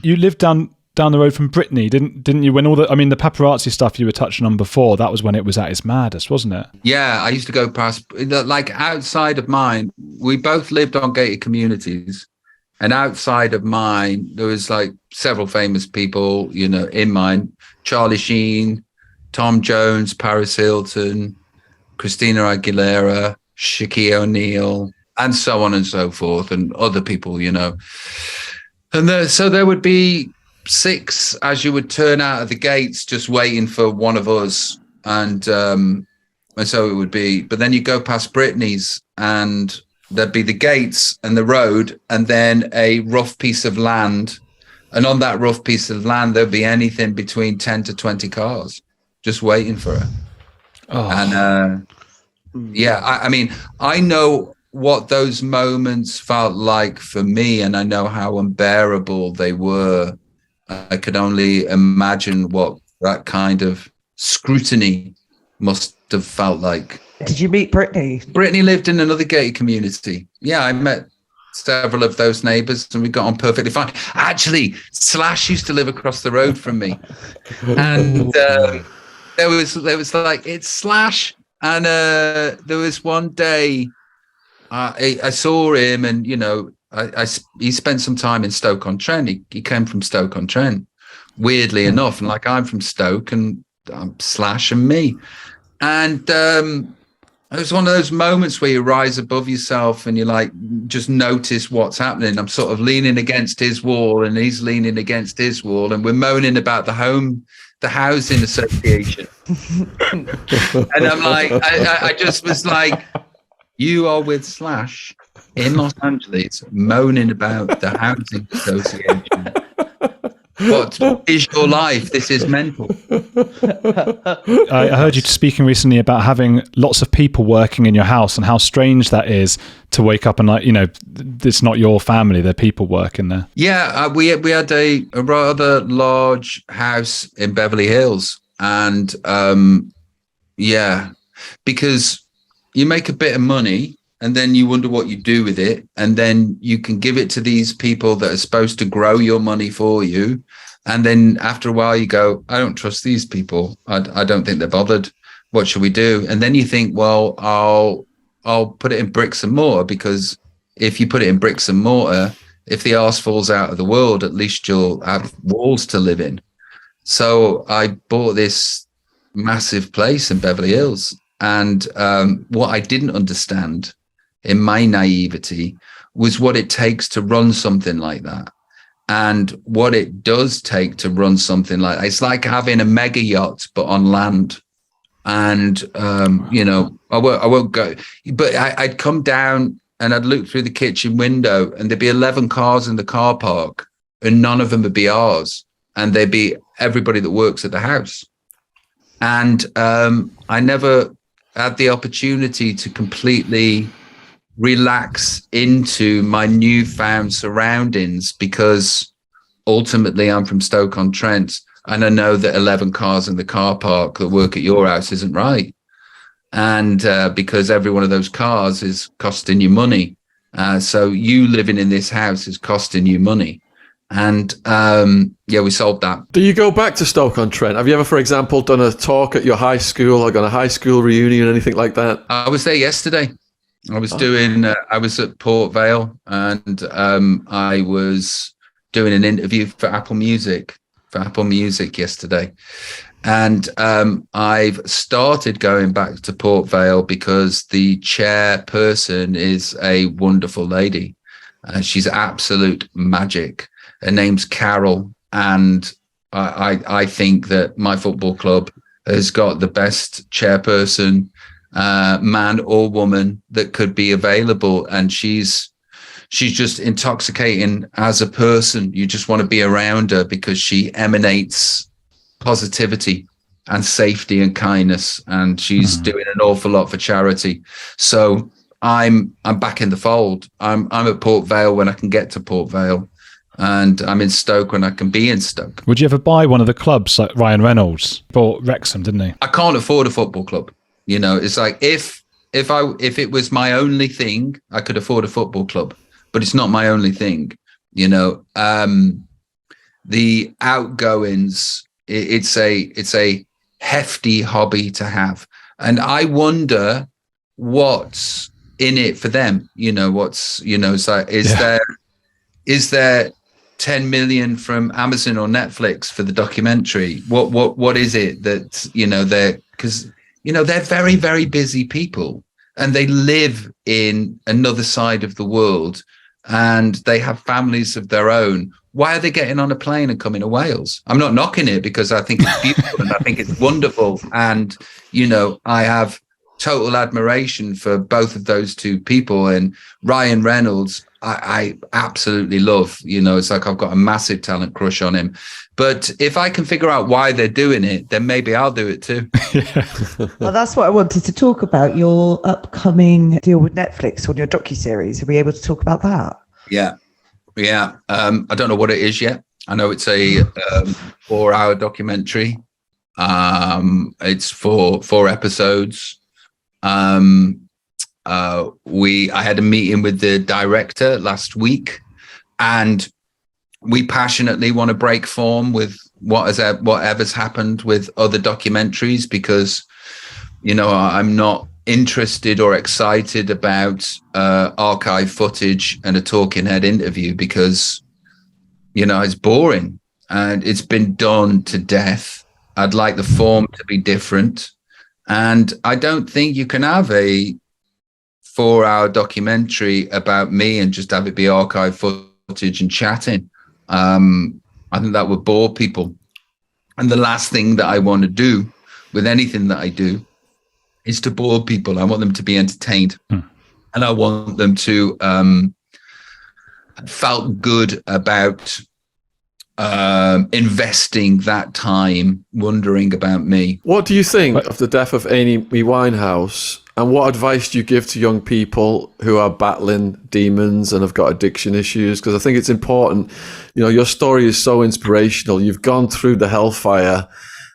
You lived down the road from Brittany, didn't you? When the paparazzi stuff you were touching on before, that was when it was at its maddest, wasn't it?
Yeah, I used to go past, like outside of mine, we both lived on gated communities, and outside of mine, there was like several famous people, you know, in mine, Charlie Sheen, Tom Jones, Paris Hilton, Christina Aguilera, Shaquille O'Neal, and so on and so forth, and other people, you know. And so there would be 6 as you would turn out of the gates, just waiting for one of us, and so it would be. But then you go past Brittany's, and there'd be the gates and the road, and then a rough piece of land, and on that rough piece of land there'd be anything between 10 to 20 cars just waiting for her. And I mean, I know what those moments felt like for me, and I know how unbearable they were. I could only imagine what that kind of scrutiny must have felt like.
Did you meet Brittany?
Brittany lived in another gated community. Yeah, I met several of those neighbours and we got on perfectly fine. Actually, Slash used to live across the road from me. And there was like, it's Slash. And there was one day I saw him and, you know, he spent some time in Stoke-on-Trent. He came from Stoke-on-Trent, weirdly enough. And like, I'm from Stoke and Slash and me. And it was one of those moments where you rise above yourself and you like just notice what's happening. I'm sort of leaning against his wall and he's leaning against his wall and we're moaning about the housing association. And I'm like, I just was like, you are with Slash in Los Angeles moaning about the housing association. What is your life? This is mental.
I heard you speaking recently about having lots of people working in your house and how strange that is to wake up and like, you know, it's not your family, they're people working there.
Yeah, we had a rather large house in Beverly Hills. And yeah, because you make a bit of money and then you wonder what you do with it. And then you can give it to these people that are supposed to grow your money for you. And then after a while you go, I don't trust these people. I don't think they're bothered. What should we do? And then you think, well, I'll put it in bricks and mortar, because if you put it in bricks and mortar, if the arse falls out of the world, at least you'll have walls to live in. So I bought this massive place in Beverly Hills. And what I didn't understand in my naivety was what it takes to run something like that. And what it does take to run something like that. It's like having a mega yacht, but on land. And, you know, I won't go, but I'd come down and I'd look through the kitchen window and there'd be 11 cars in the car park and none of them would be ours. And they'd be everybody that works at the house. And I never had the opportunity to completely relax into my newfound surroundings, because ultimately I'm from Stoke-on-Trent and I know that 11 cars in the car park that work at your house isn't right. And because every one of those cars is costing you money. So you living in this house is costing you money. And yeah, we solved that.
Do you go back to Stoke-on-Trent? Have you ever, for example, done a talk at your high school or done a high school reunion, anything like that?
I was there yesterday. I was I was at Port Vale and I was doing an interview for Apple Music yesterday. And I've started going back to Port Vale because the chairperson is a wonderful lady. She's absolute magic. Her name's Carol. And I think that my football club has got the best chairperson, man or woman, that could be available. And she's just intoxicating as a person. You just want to be around her because she emanates positivity and safety and kindness, and she's doing an awful lot for charity. So I'm back in the fold. I'm at Port Vale when I can get to Port Vale, and I'm in Stoke when I can be in Stoke.
Would you ever buy one of the clubs like Ryan Reynolds bought Wrexham, didn't he?
I can't afford a football club. You know, it's like if it was my only thing, I could afford a football club, but it's not my only thing. You know, the outgoings, it's a hefty hobby to have. And I wonder what's in it for them. You know, what's, you know, so is there 10 million from Amazon or Netflix for the documentary? What is it that, you know, because, you know, they're very, very busy people and they live in another side of the world and they have families of their own. Why are they getting on a plane and coming to Wales? I'm not knocking it because I think it's beautiful and I think it's wonderful. And, you know, I have total admiration for both of those two people. And Ryan Reynolds, I absolutely love. You know, it's like I've got a massive talent crush on him. But if I can figure out why they're doing it, then maybe I'll do it too.
Well, that's what I wanted to talk about, your upcoming deal with Netflix on your docuseries. Are we able to talk about that?
Yeah. I don't know what it is yet. I know it's a 4-hour documentary. It's four episodes. I had a meeting with the director last week, and we passionately want to break form with whatever's happened with other documentaries, because, you know, I'm not interested or excited about archive footage and a talking head interview, because, you know, it's boring and it's been done to death. I'd like the form to be different. And I don't think you can have a 4-hour documentary about me and just have it be archive footage and chatting. I think that would bore people. And the last thing that I want to do with anything that I do is to bore people. I want them to be entertained. And I want them to felt good about investing that time wondering about me.
What do you think of the death of Amy Winehouse, and what advice do you give to young people who are battling demons and have got addiction issues? Because I think it's important. You know, your story is so inspirational. You've gone through the hellfire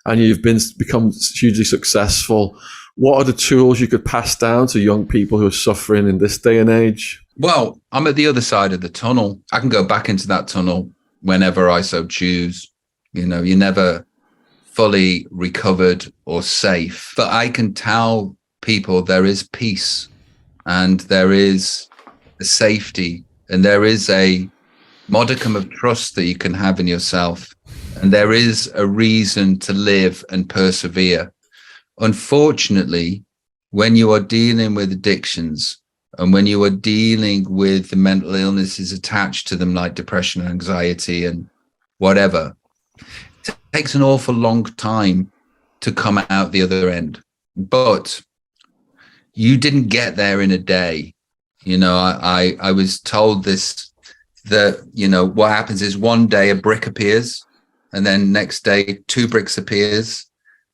and you've become hugely successful. What are the tools you could pass down to young people who are suffering in this day and age?
Well, I'm at the other side of the tunnel. I can go back into that tunnel whenever I so choose. You know, you're never fully recovered or safe. But I can tell people there is peace, and there is a safety, and there is a modicum of trust that you can have in yourself. And there is a reason to live and persevere. Unfortunately, when you are dealing with addictions, and when you are dealing with the mental illnesses attached to them, like depression and anxiety and whatever, it takes an awful long time to come out the other end. But you didn't get there in a day. You know, I was told this, that, you know, what happens is one day a brick appears, and then next day 2 bricks appears,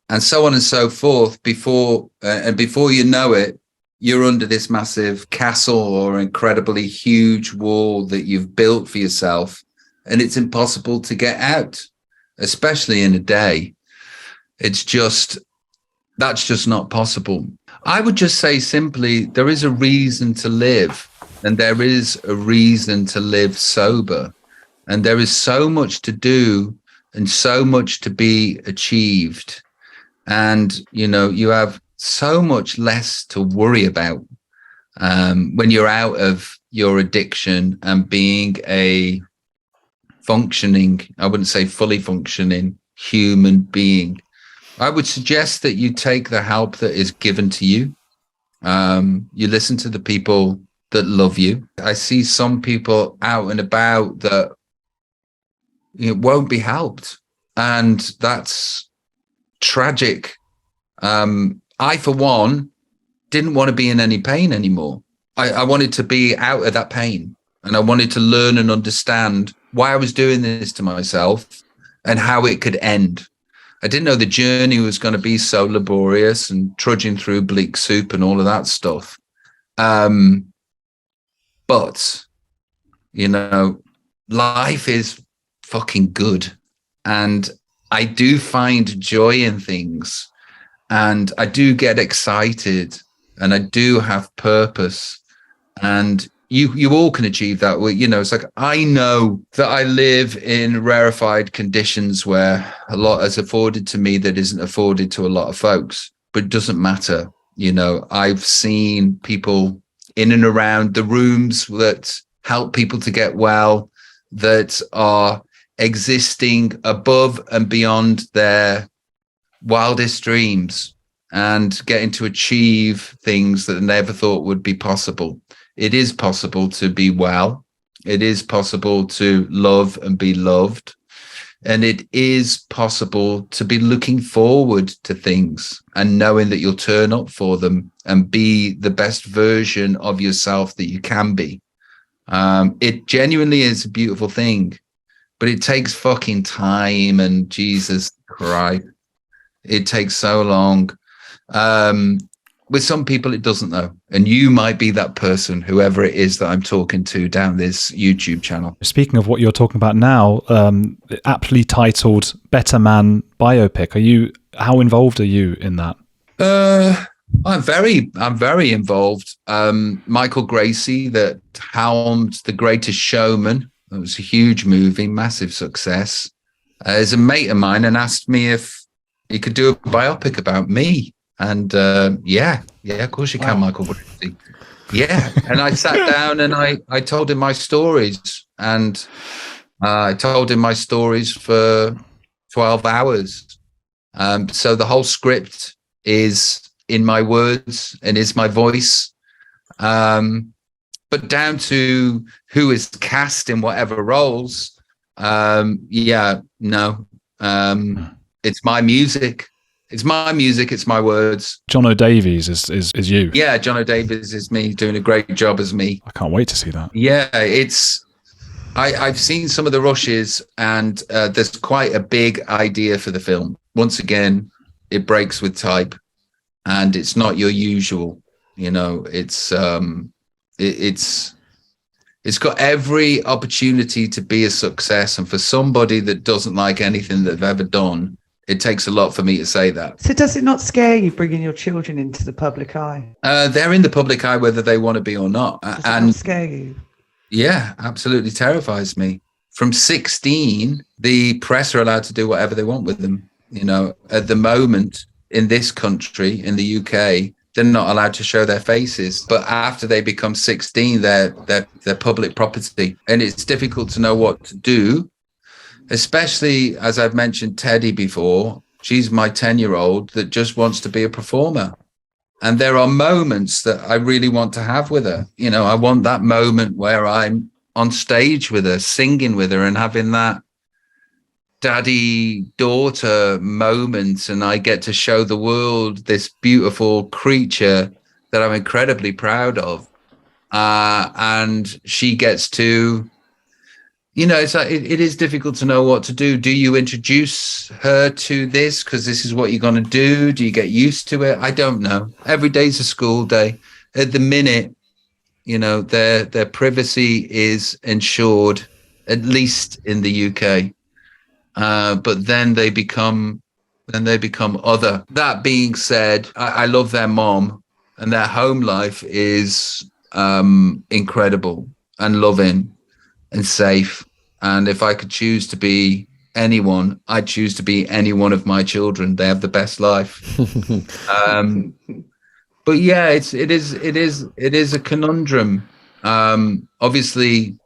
and so on and so forth. Before you know it, you're under this massive castle or incredibly huge wall that you've built for yourself, and it's impossible to get out, especially in a day. That's just not possible. I would just say simply, there is a reason to live, and there is a reason to live sober, and there is so much to do and so much to be achieved. And, you know, you have so much less to worry about when you're out of your addiction and being a functioning, I wouldn't say fully functioning, human being. I would suggest that you take the help that is given to you. You listen to the people that love you. I see some people out and about that, you know, won't be helped, and that's tragic. I, for one, didn't want to be in any pain anymore. I wanted to be out of that pain, and I wanted to learn and understand why I was doing this to myself and how it could end. I didn't know the journey was going to be so laborious and trudging through bleak soup and all of that stuff. But, you know, life is fucking good. And I do find joy in things. And I do get excited. And I do have purpose. And you all can achieve that. You know, it's like, I know that I live in rarefied conditions where a lot is afforded to me that isn't afforded to a lot of folks, but it doesn't matter. You know, I've seen people in and around the rooms that help people to get well, that are existing above and beyond their wildest dreams and getting to achieve things that they never thought would be possible. It is possible to be well. It is possible to love and be loved. And it is possible to be looking forward to things and knowing that you'll turn up for them and be the best version of yourself that you can be. It genuinely is a beautiful thing, but it takes fucking time, and Jesus Christ, it takes so long. with some people it doesn't though, and you might be that person, whoever it is that I'm talking to down this YouTube channel.
Speaking of what you're talking about now, aptly titled Better Man biopic, how involved are you in that?
I'm very involved. Michael Gracie, that helmed The Greatest Showman, it was a huge movie, massive success, is a mate of mine, and asked me if he could do a biopic about me. And yeah, of course you can, Michael Gracie. Yeah, and I sat down and I told him my stories, and I told him my stories for 12 hours. So the whole script is in my words and is my voice. But down to who is cast in whatever roles, it's my music. It's my music. It's my words.
John O'Davies is you.
Yeah, John O'Davies is me, doing a great job as me.
I can't wait to see that.
Yeah, I've seen some of the rushes, and there's quite a big idea for the film. Once again, it breaks with type, and it's not your usual. It's got every opportunity to be a success, and for somebody that doesn't like anything they've ever done, it takes a lot for me to say that.
So does it not scare you bringing your children into the public eye?
They're in the public eye whether they want to be or not.
Does it not scare you?
Yeah, absolutely terrifies me. From 16, the press are allowed to do whatever they want with them. At the moment in this country, in the UK, they're not allowed to show their faces. But after they become 16, they're public property. And it's difficult to know what to do, especially, as I've mentioned Teddy before. She's my 10-year-old that just wants to be a performer. And there are moments that I really want to have with her. I want that moment where I'm on stage with her, singing with her, and having that daddy-daughter moment, and I get to show the world this beautiful creature that I'm incredibly proud of. And she gets to, it's like, it is difficult to know what to do. Do you introduce her to this because this is what you're going to do? Do you get used to it? I don't know. Every day's a school day. At the minute, their privacy is ensured, at least in the UK. But then they become other. That being said, I love their mom, and their home life is incredible and loving and safe. And if I could choose to be anyone, I'd choose to be any one of my children. They have the best life. But yeah, it is a conundrum. Obviously,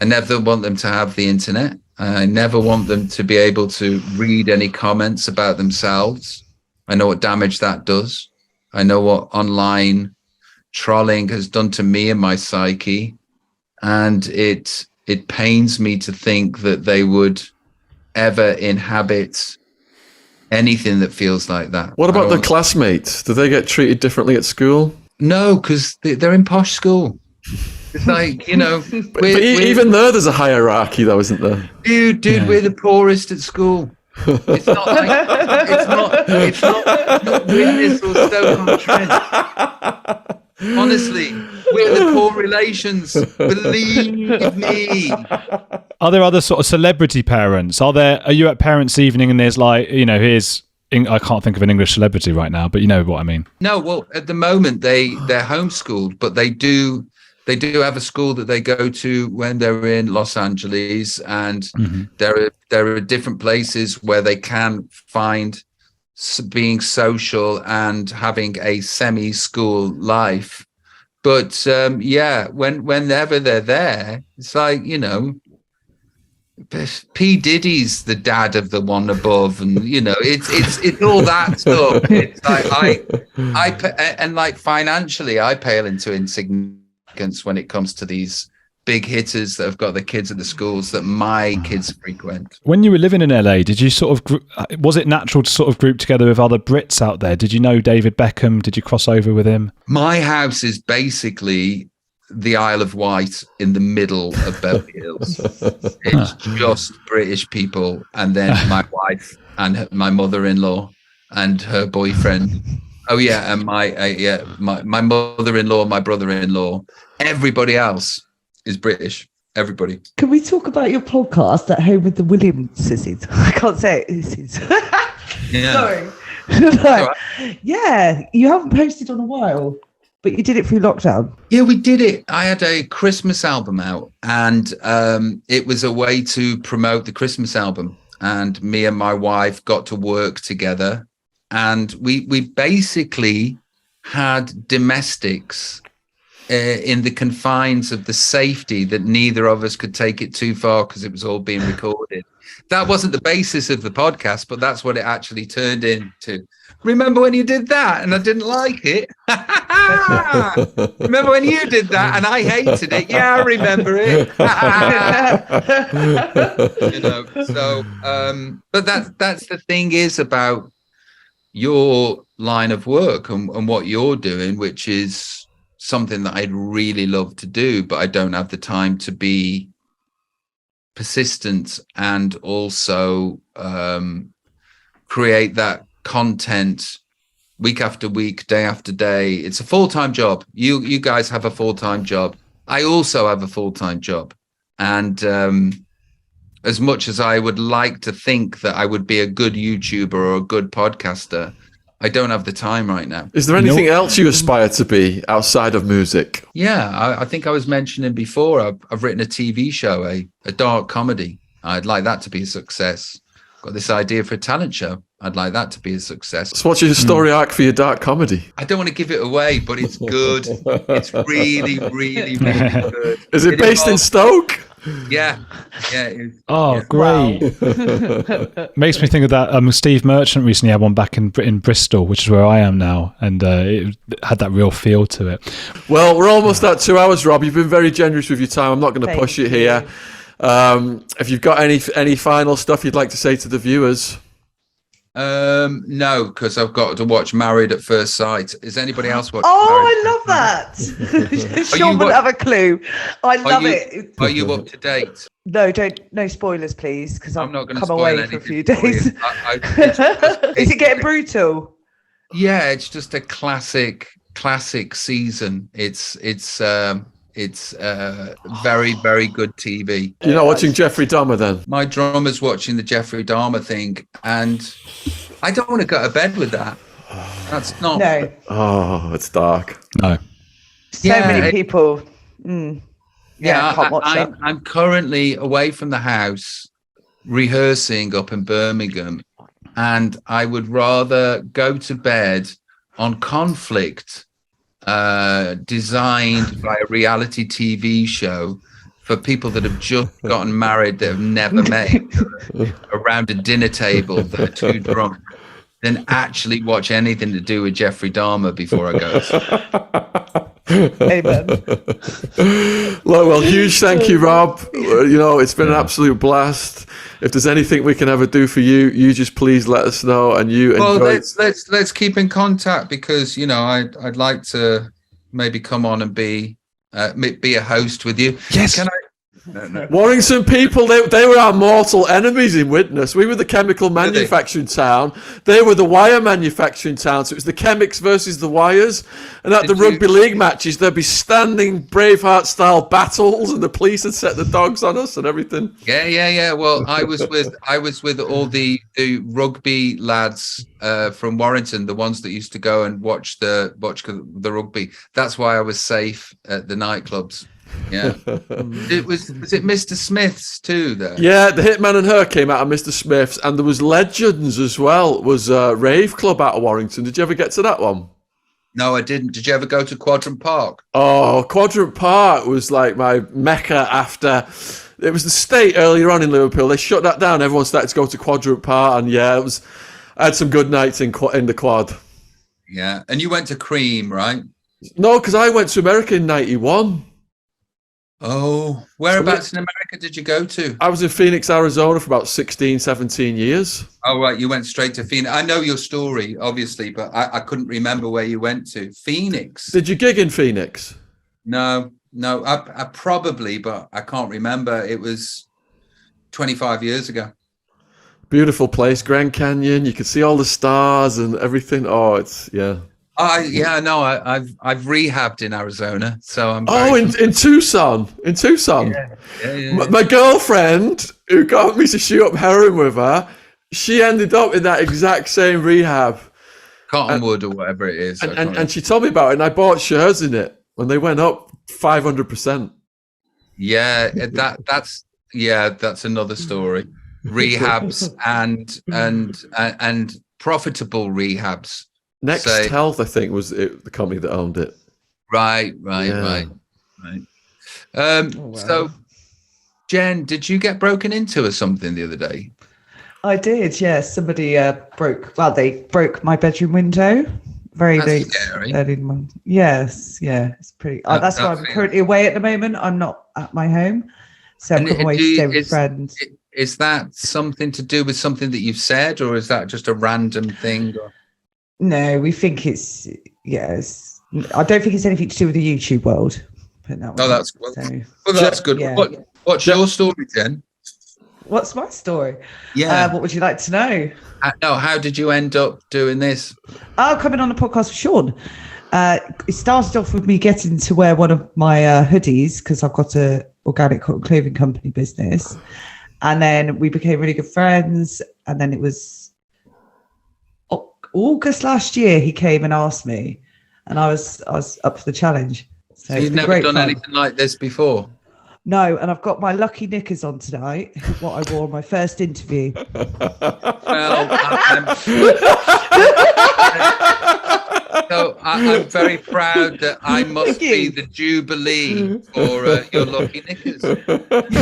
I never want them to have the internet. I never want them to be able to read any comments about themselves. I know what damage that does. I know what online trolling has done to me and my psyche. And it pains me to think that they would ever inhabit anything that feels like that.
What about their classmates? Do they get treated differently at school?
No, because they're in posh school. It's like,
but even there's a hierarchy, though, isn't there?
Dude, yeah. We're the poorest at school. It's not like it's not Witness or Stoke-on-Trent. Honestly, we're the poor relations. Believe me.
Are there other sort of celebrity parents? Are you at parents' evening and there's like, here's, I can't think of an English celebrity right now, but you know what I mean.
No, well, at the moment they're homeschooled, but they do have a school that they go to when they're in Los Angeles, and there are different places where they can find being social and having a semi-school life. But whenever they're there, it's like, P. Diddy's the dad of the one above, and it's all that stuff. It's like financially, I pale into insignificance when it comes to these big hitters that have got the kids at the schools that my kids frequent.
When you were living in LA, did you was it natural to sort of group together with other Brits out there? Did you know David Beckham? Did you cross over with him?
My house is basically the Isle of Wight in the middle of Beverly Hills. It's just British people, and then my wife and my mother-in-law and her boyfriend. Oh yeah, and my mother-in-law, my brother-in-law, everybody else is British. Everybody.
Can we talk about your podcast at home with the Williamses? I can't say it.
Yeah.
Sorry.
Right.
Yeah, you haven't posted on a while, but you did it through lockdown.
Yeah, we did it. I had a Christmas album out, and it was a way to promote the Christmas album. And me and my wife got to work together, and we basically had domestics in the confines of the safety that neither of us could take it too far because it was all being recorded. That wasn't the basis of the podcast, but that's what it actually turned into. Remember when you did that and I didn't like it? Remember when you did that and I hated it? Yeah, I remember it. But that's the thing is about your line of work and what you're doing, which is something that I'd really love to do, but I don't have the time to be persistent and also create that content week after week, day after day. It's a full-time job. You guys have a full-time job. I also have a full-time job. And as much as I would like to think that I would be a good YouTuber or a good podcaster, I don't have the time right now.
Is there anything else you aspire to be outside of music?
Yeah, I think I was mentioning before, I've written a TV show, a dark comedy. I'd like that to be a success. Got this idea for a talent show. I'd like that to be a success.
So what's your story arc for your dark comedy?
I don't want to give it away, but it's good. It's really, really, really good.
Is it based in Stoke?
Yeah. It is.
Oh,
Yeah.
great.
Wow.
Makes me think of that. Steve Merchant recently had one back in Bristol, which is where I am now, and it had that real feel to it.
Well, we're almost at 2 hours, Rob. You've been very generous with your time. I'm not going to push it here. If you've got any final stuff you'd like to say to the viewers?
No, because I've got to watch Married at First Sight. Is anybody else watching?
I love that. Sean wouldn't have a clue. I love it.
Are you up to date?
No spoilers, please, because
I'm not going to
come
spoil
away for a few days. Is it getting brutal?
Yeah, it's just a classic season. It's very, very good TV.
You're not watching Jeffrey Dahmer then?
My drummer's watching the Jeffrey Dahmer thing, and I don't want to go to bed with that. That's not.
No.
Oh, it's dark.
No.
So many people.
Yeah,
I can't watch that.
I'm currently away from the house rehearsing up in Birmingham, and I would rather go to bed on conflict designed by a reality TV show for people that have just gotten married that have never met each other around a dinner table that are too drunk than actually watch anything to do with Jeffrey Dahmer before I go.
Amen.
Well, huge thank you, Rob. It's been an absolute blast. If there's anything we can ever do for you, you just please let us know. And
let's keep in contact, because I'd like to maybe come on and be a host with you.
Yes.
Can I?
Warrington people, they were our mortal enemies in Witness. We were the chemical manufacturing town. They were the wire manufacturing town. So it was the chemics versus the wires. And at the rugby league matches, there'd be standing Braveheart-style battles, and the police had set the dogs on us and everything.
Yeah. Well, I was with all the rugby lads from Warrington, the ones that used to go and watch the rugby. That's why I was safe at the nightclubs. Yeah. Was it Mr. Smith's too there?
Yeah, the Hitman and Her came out of Mr. Smith's, and there was Legends as well. It was a rave club out of Warrington. Did you ever get to that one?
No, I didn't. Did you ever go to Quadrant Park?
Oh, Quadrant Park was like my mecca after. It was the State earlier on in Liverpool. They shut that down. Everyone started to go to Quadrant Park, and I had some good nights in the quad.
Yeah, and you went to Cream, right?
No, because I went to America in '91.
Oh, whereabouts in America did you go to?
I was in Phoenix, Arizona for about 16, 17 years.
Oh, right. You went straight to Phoenix. I know your story, obviously, but I couldn't remember where you went to. Phoenix.
Did you gig in Phoenix?
No. I probably, but I can't remember. It was 25 years ago.
Beautiful place, Grand Canyon. You could see all the stars and everything. Oh,
I've rehabbed in Arizona, so I'm.
In Tucson.
Yeah.
My girlfriend, who got me to shoot up heroin with her, she ended up in that exact same rehab.
Cottonwood or whatever it is.
And she told me about it, and I bought shares in it when they went up 500%.
Yeah, that's another story. Rehabs and profitable rehabs.
Next Health, I think, was the company that owned it.
Right. So, Jen, did you get broken into or something the other day?
I did, yes. Somebody broke my bedroom window. Very
scary.
early in the morning. Yes, yeah. It's pretty. That's why I'm currently away at the moment. I'm not at my home. So I'm away to stay with friends.
Is that something to do with something that you've said, or is that just a random thing?
No, we think it's, yes. I don't think it's anything to do with the YouTube world.
That's good.
Yeah.
What's your story, Jen?
What's my story?
Yeah.
What would you like to know?
How did you end up doing this?
Coming on the podcast with Sean. It started off with me getting to wear one of my hoodies because I've got a organic cotton clothing company business. And then we became really good friends. And then it was August last year, he came and asked me, and I was up for the challenge. So
you've never done anything like this before?
No, and I've got my lucky knickers on tonight, what I wore on my first interview.
So I'm very proud that I must be the Jubilee for your lucky knickers.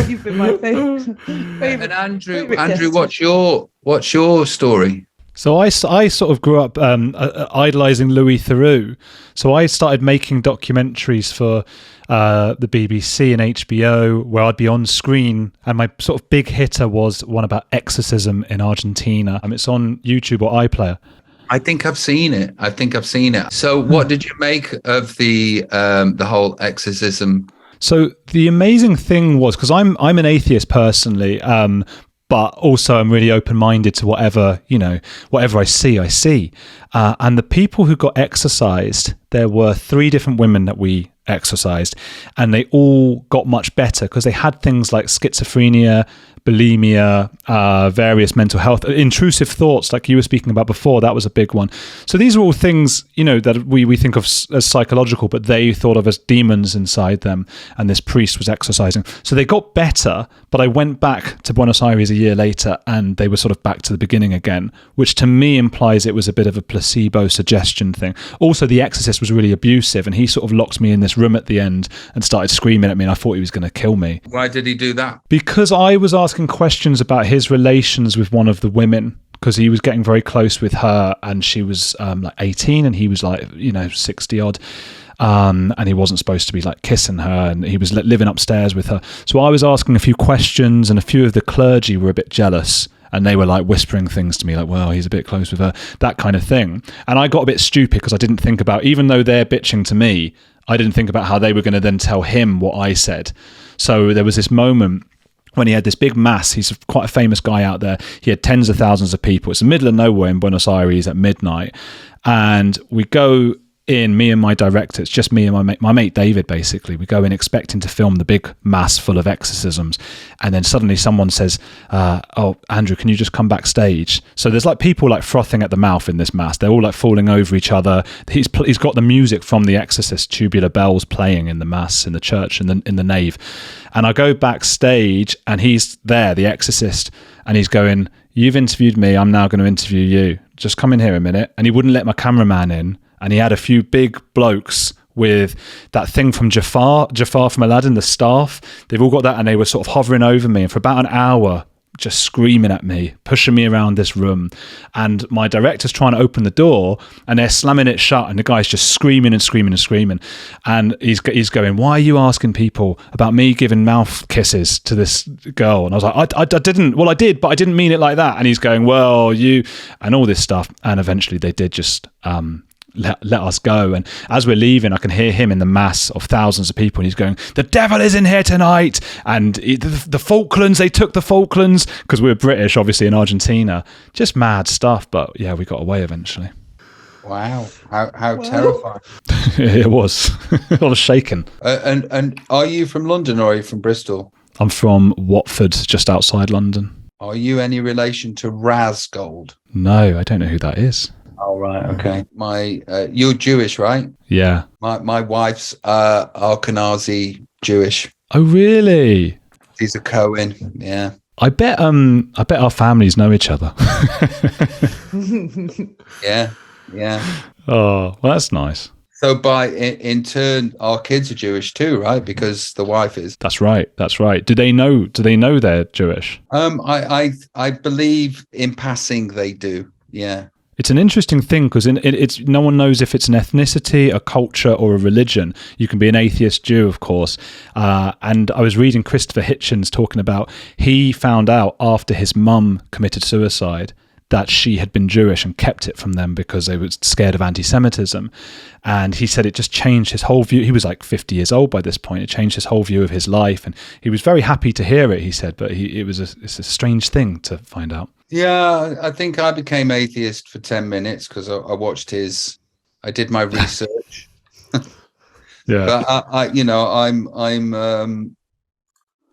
You've been my favourite.
And Andrew, what's your story?
So I sort of grew up idolizing Louis Theroux. So I started making documentaries for the BBC and HBO where I'd be on screen, and my sort of big hitter was one about exorcism in Argentina. It's on YouTube or iPlayer.
I think I've seen it. So what did you make of the whole exorcism?
So the amazing thing was, because I'm an atheist personally, but also I'm really open-minded to whatever I see. And the people who got exorcised, there were 3 different women that we exorcised, and they all got much better because they had things like schizophrenia, bulimia, various mental health, intrusive thoughts like you were speaking about before. That was a big one. So these are all things, that we think of as psychological, but they thought of as demons inside them, and this priest was exorcising. So they got better, but I went back to Buenos Aires a year later and they were sort of back to the beginning again, which to me implies it was a bit of a placebo suggestion thing. Also, the exorcist was really abusive, and he sort of locked me in this room at the end and started screaming at me, and I thought he was going to kill me.
Why did he do that?
Because I was asking questions about his relations with one of the women, because he was getting very close with her, and she was like 18 and he was like 60 odd, and he wasn't supposed to be like kissing her, and he was living upstairs with her. So I was asking a few questions, and a few of the clergy were a bit jealous, and they were like whispering things to me like, well, he's a bit close with her, that kind of thing. And I got a bit stupid because I didn't think about, even though they're bitching to me, I didn't think about how they were going to then tell him what I said. So there was this moment when he had this big mass. He's quite a famous guy out there. He had tens of thousands of people. It's the middle of nowhere in Buenos Aires at midnight. And we go in, me and my director, it's just me and my mate David, basically. We go in expecting to film the big mass full of exorcisms. And then suddenly someone says, oh, Andrew, can you just come backstage? So there's like people like frothing at the mouth in this mass. They're all like falling over each other. He's got the music from The Exorcist, tubular bells playing in the mass, in the church, in the nave. And I go backstage and he's there, the exorcist, and he's going, you've interviewed me, I'm now going to interview you. Just come in here a minute. And he wouldn't let my cameraman in. And he had a few big blokes with that thing from Jafar from Aladdin, the staff. They've all got that, and they were sort of hovering over me. And for about an hour, just screaming at me, pushing me around this room. And my director's trying to open the door, and they're slamming it shut, and the guy's just screaming and screaming and screaming. And he's going, why are you asking people about me giving mouth kisses to this girl? And I was like, I didn't. Well, I did, but I didn't mean it like that. And he's going, well, you, and all this stuff. And eventually they did just let us go. And as we're leaving, I can hear him in the mass of thousands of people, and he's going, the devil is in here tonight. And the Falklands, they took the Falklands, because we were British, obviously, in Argentina. Just mad stuff. But yeah, we got away eventually.
Wow, how terrifying!
It was. I was shaken.
And are you from London or are you from Bristol?
I'm from Watford, just outside London.
Are you any relation to Razgold?
No, I don't know who that is.
Oh, right. Okay. You're Jewish, right?
Yeah.
My wife's Ashkenazi Jewish.
Oh, really?
She's a Cohen. Yeah.
I bet our families know each other.
Yeah. Yeah.
Oh, well, that's nice.
So in turn, our kids are Jewish too, right? Because the wife is.
That's right. That's right. Do they know they're Jewish?
I believe in passing they do. Yeah.
It's an interesting thing because it's no one knows if it's an ethnicity, a culture, or a religion. You can be an atheist Jew, of course. And I was reading Christopher Hitchens talking about he found out after his mum committed suicide that she had been Jewish and kept it from them because they were scared of anti-Semitism. And he said it just changed his whole view. He was like 50 years old by this point. It changed his whole view of his life. And he was very happy to hear it, he said, but it's a strange thing to find out.
Yeah, I think I became atheist for 10 minutes because I did my research.
Yeah.
But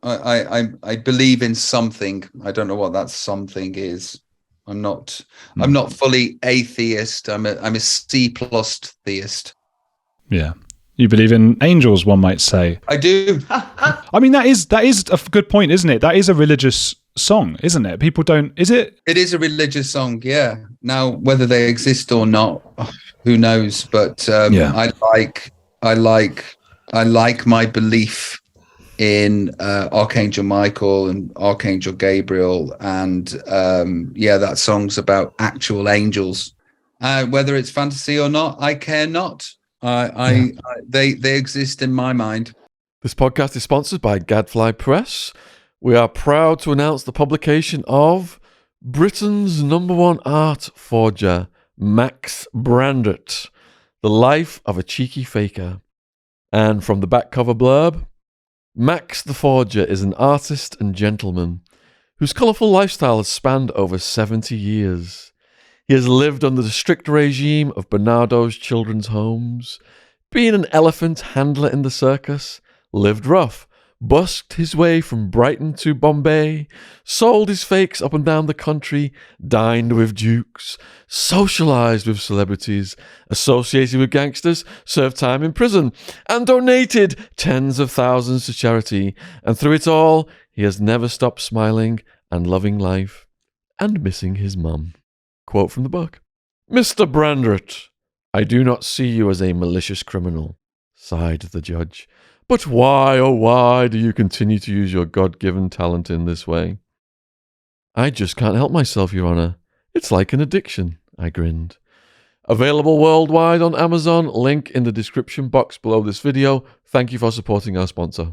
I believe in something. I don't know what that something is. I'm not fully atheist. I'm a C+ theist.
Yeah. You believe in angels, one might say.
I do.
I mean, that is a good point, isn't it? That is a religious song, isn't it? People don't. Is it?
It is a religious song. Yeah. Now, whether they exist or not, who knows? But I like my belief in Archangel Michael and Archangel Gabriel, and that song's about actual angels. Whether it's fantasy or not, I care not. They exist in my mind.
This podcast is sponsored by Gadfly Press. We are proud to announce the publication of Britain's #1 art forger, Max Brandrett, The Life of a Cheeky Faker. And from the back cover blurb, Max the Forger is an artist and gentleman whose colourful lifestyle has spanned over 70 years. He has lived under the strict regime of Bernardo's children's homes, been an elephant handler in the circus, lived rough, busked his way from Brighton to Bombay, sold his fakes up and down the country, dined with dukes, socialised with celebrities, associated with gangsters, served time in prison, and donated tens of thousands to charity. And through it all, he has never stopped smiling and loving life and missing his mum. Quote from the book. Mr. Brandrett, I do not see you as a malicious criminal, sighed the judge. But why, oh why, do you continue to use your God-given talent in this way? I just can't help myself, Your Honour. It's like an addiction, I grinned. Available worldwide on Amazon, link in the description box below this video. Thank you for supporting our sponsor.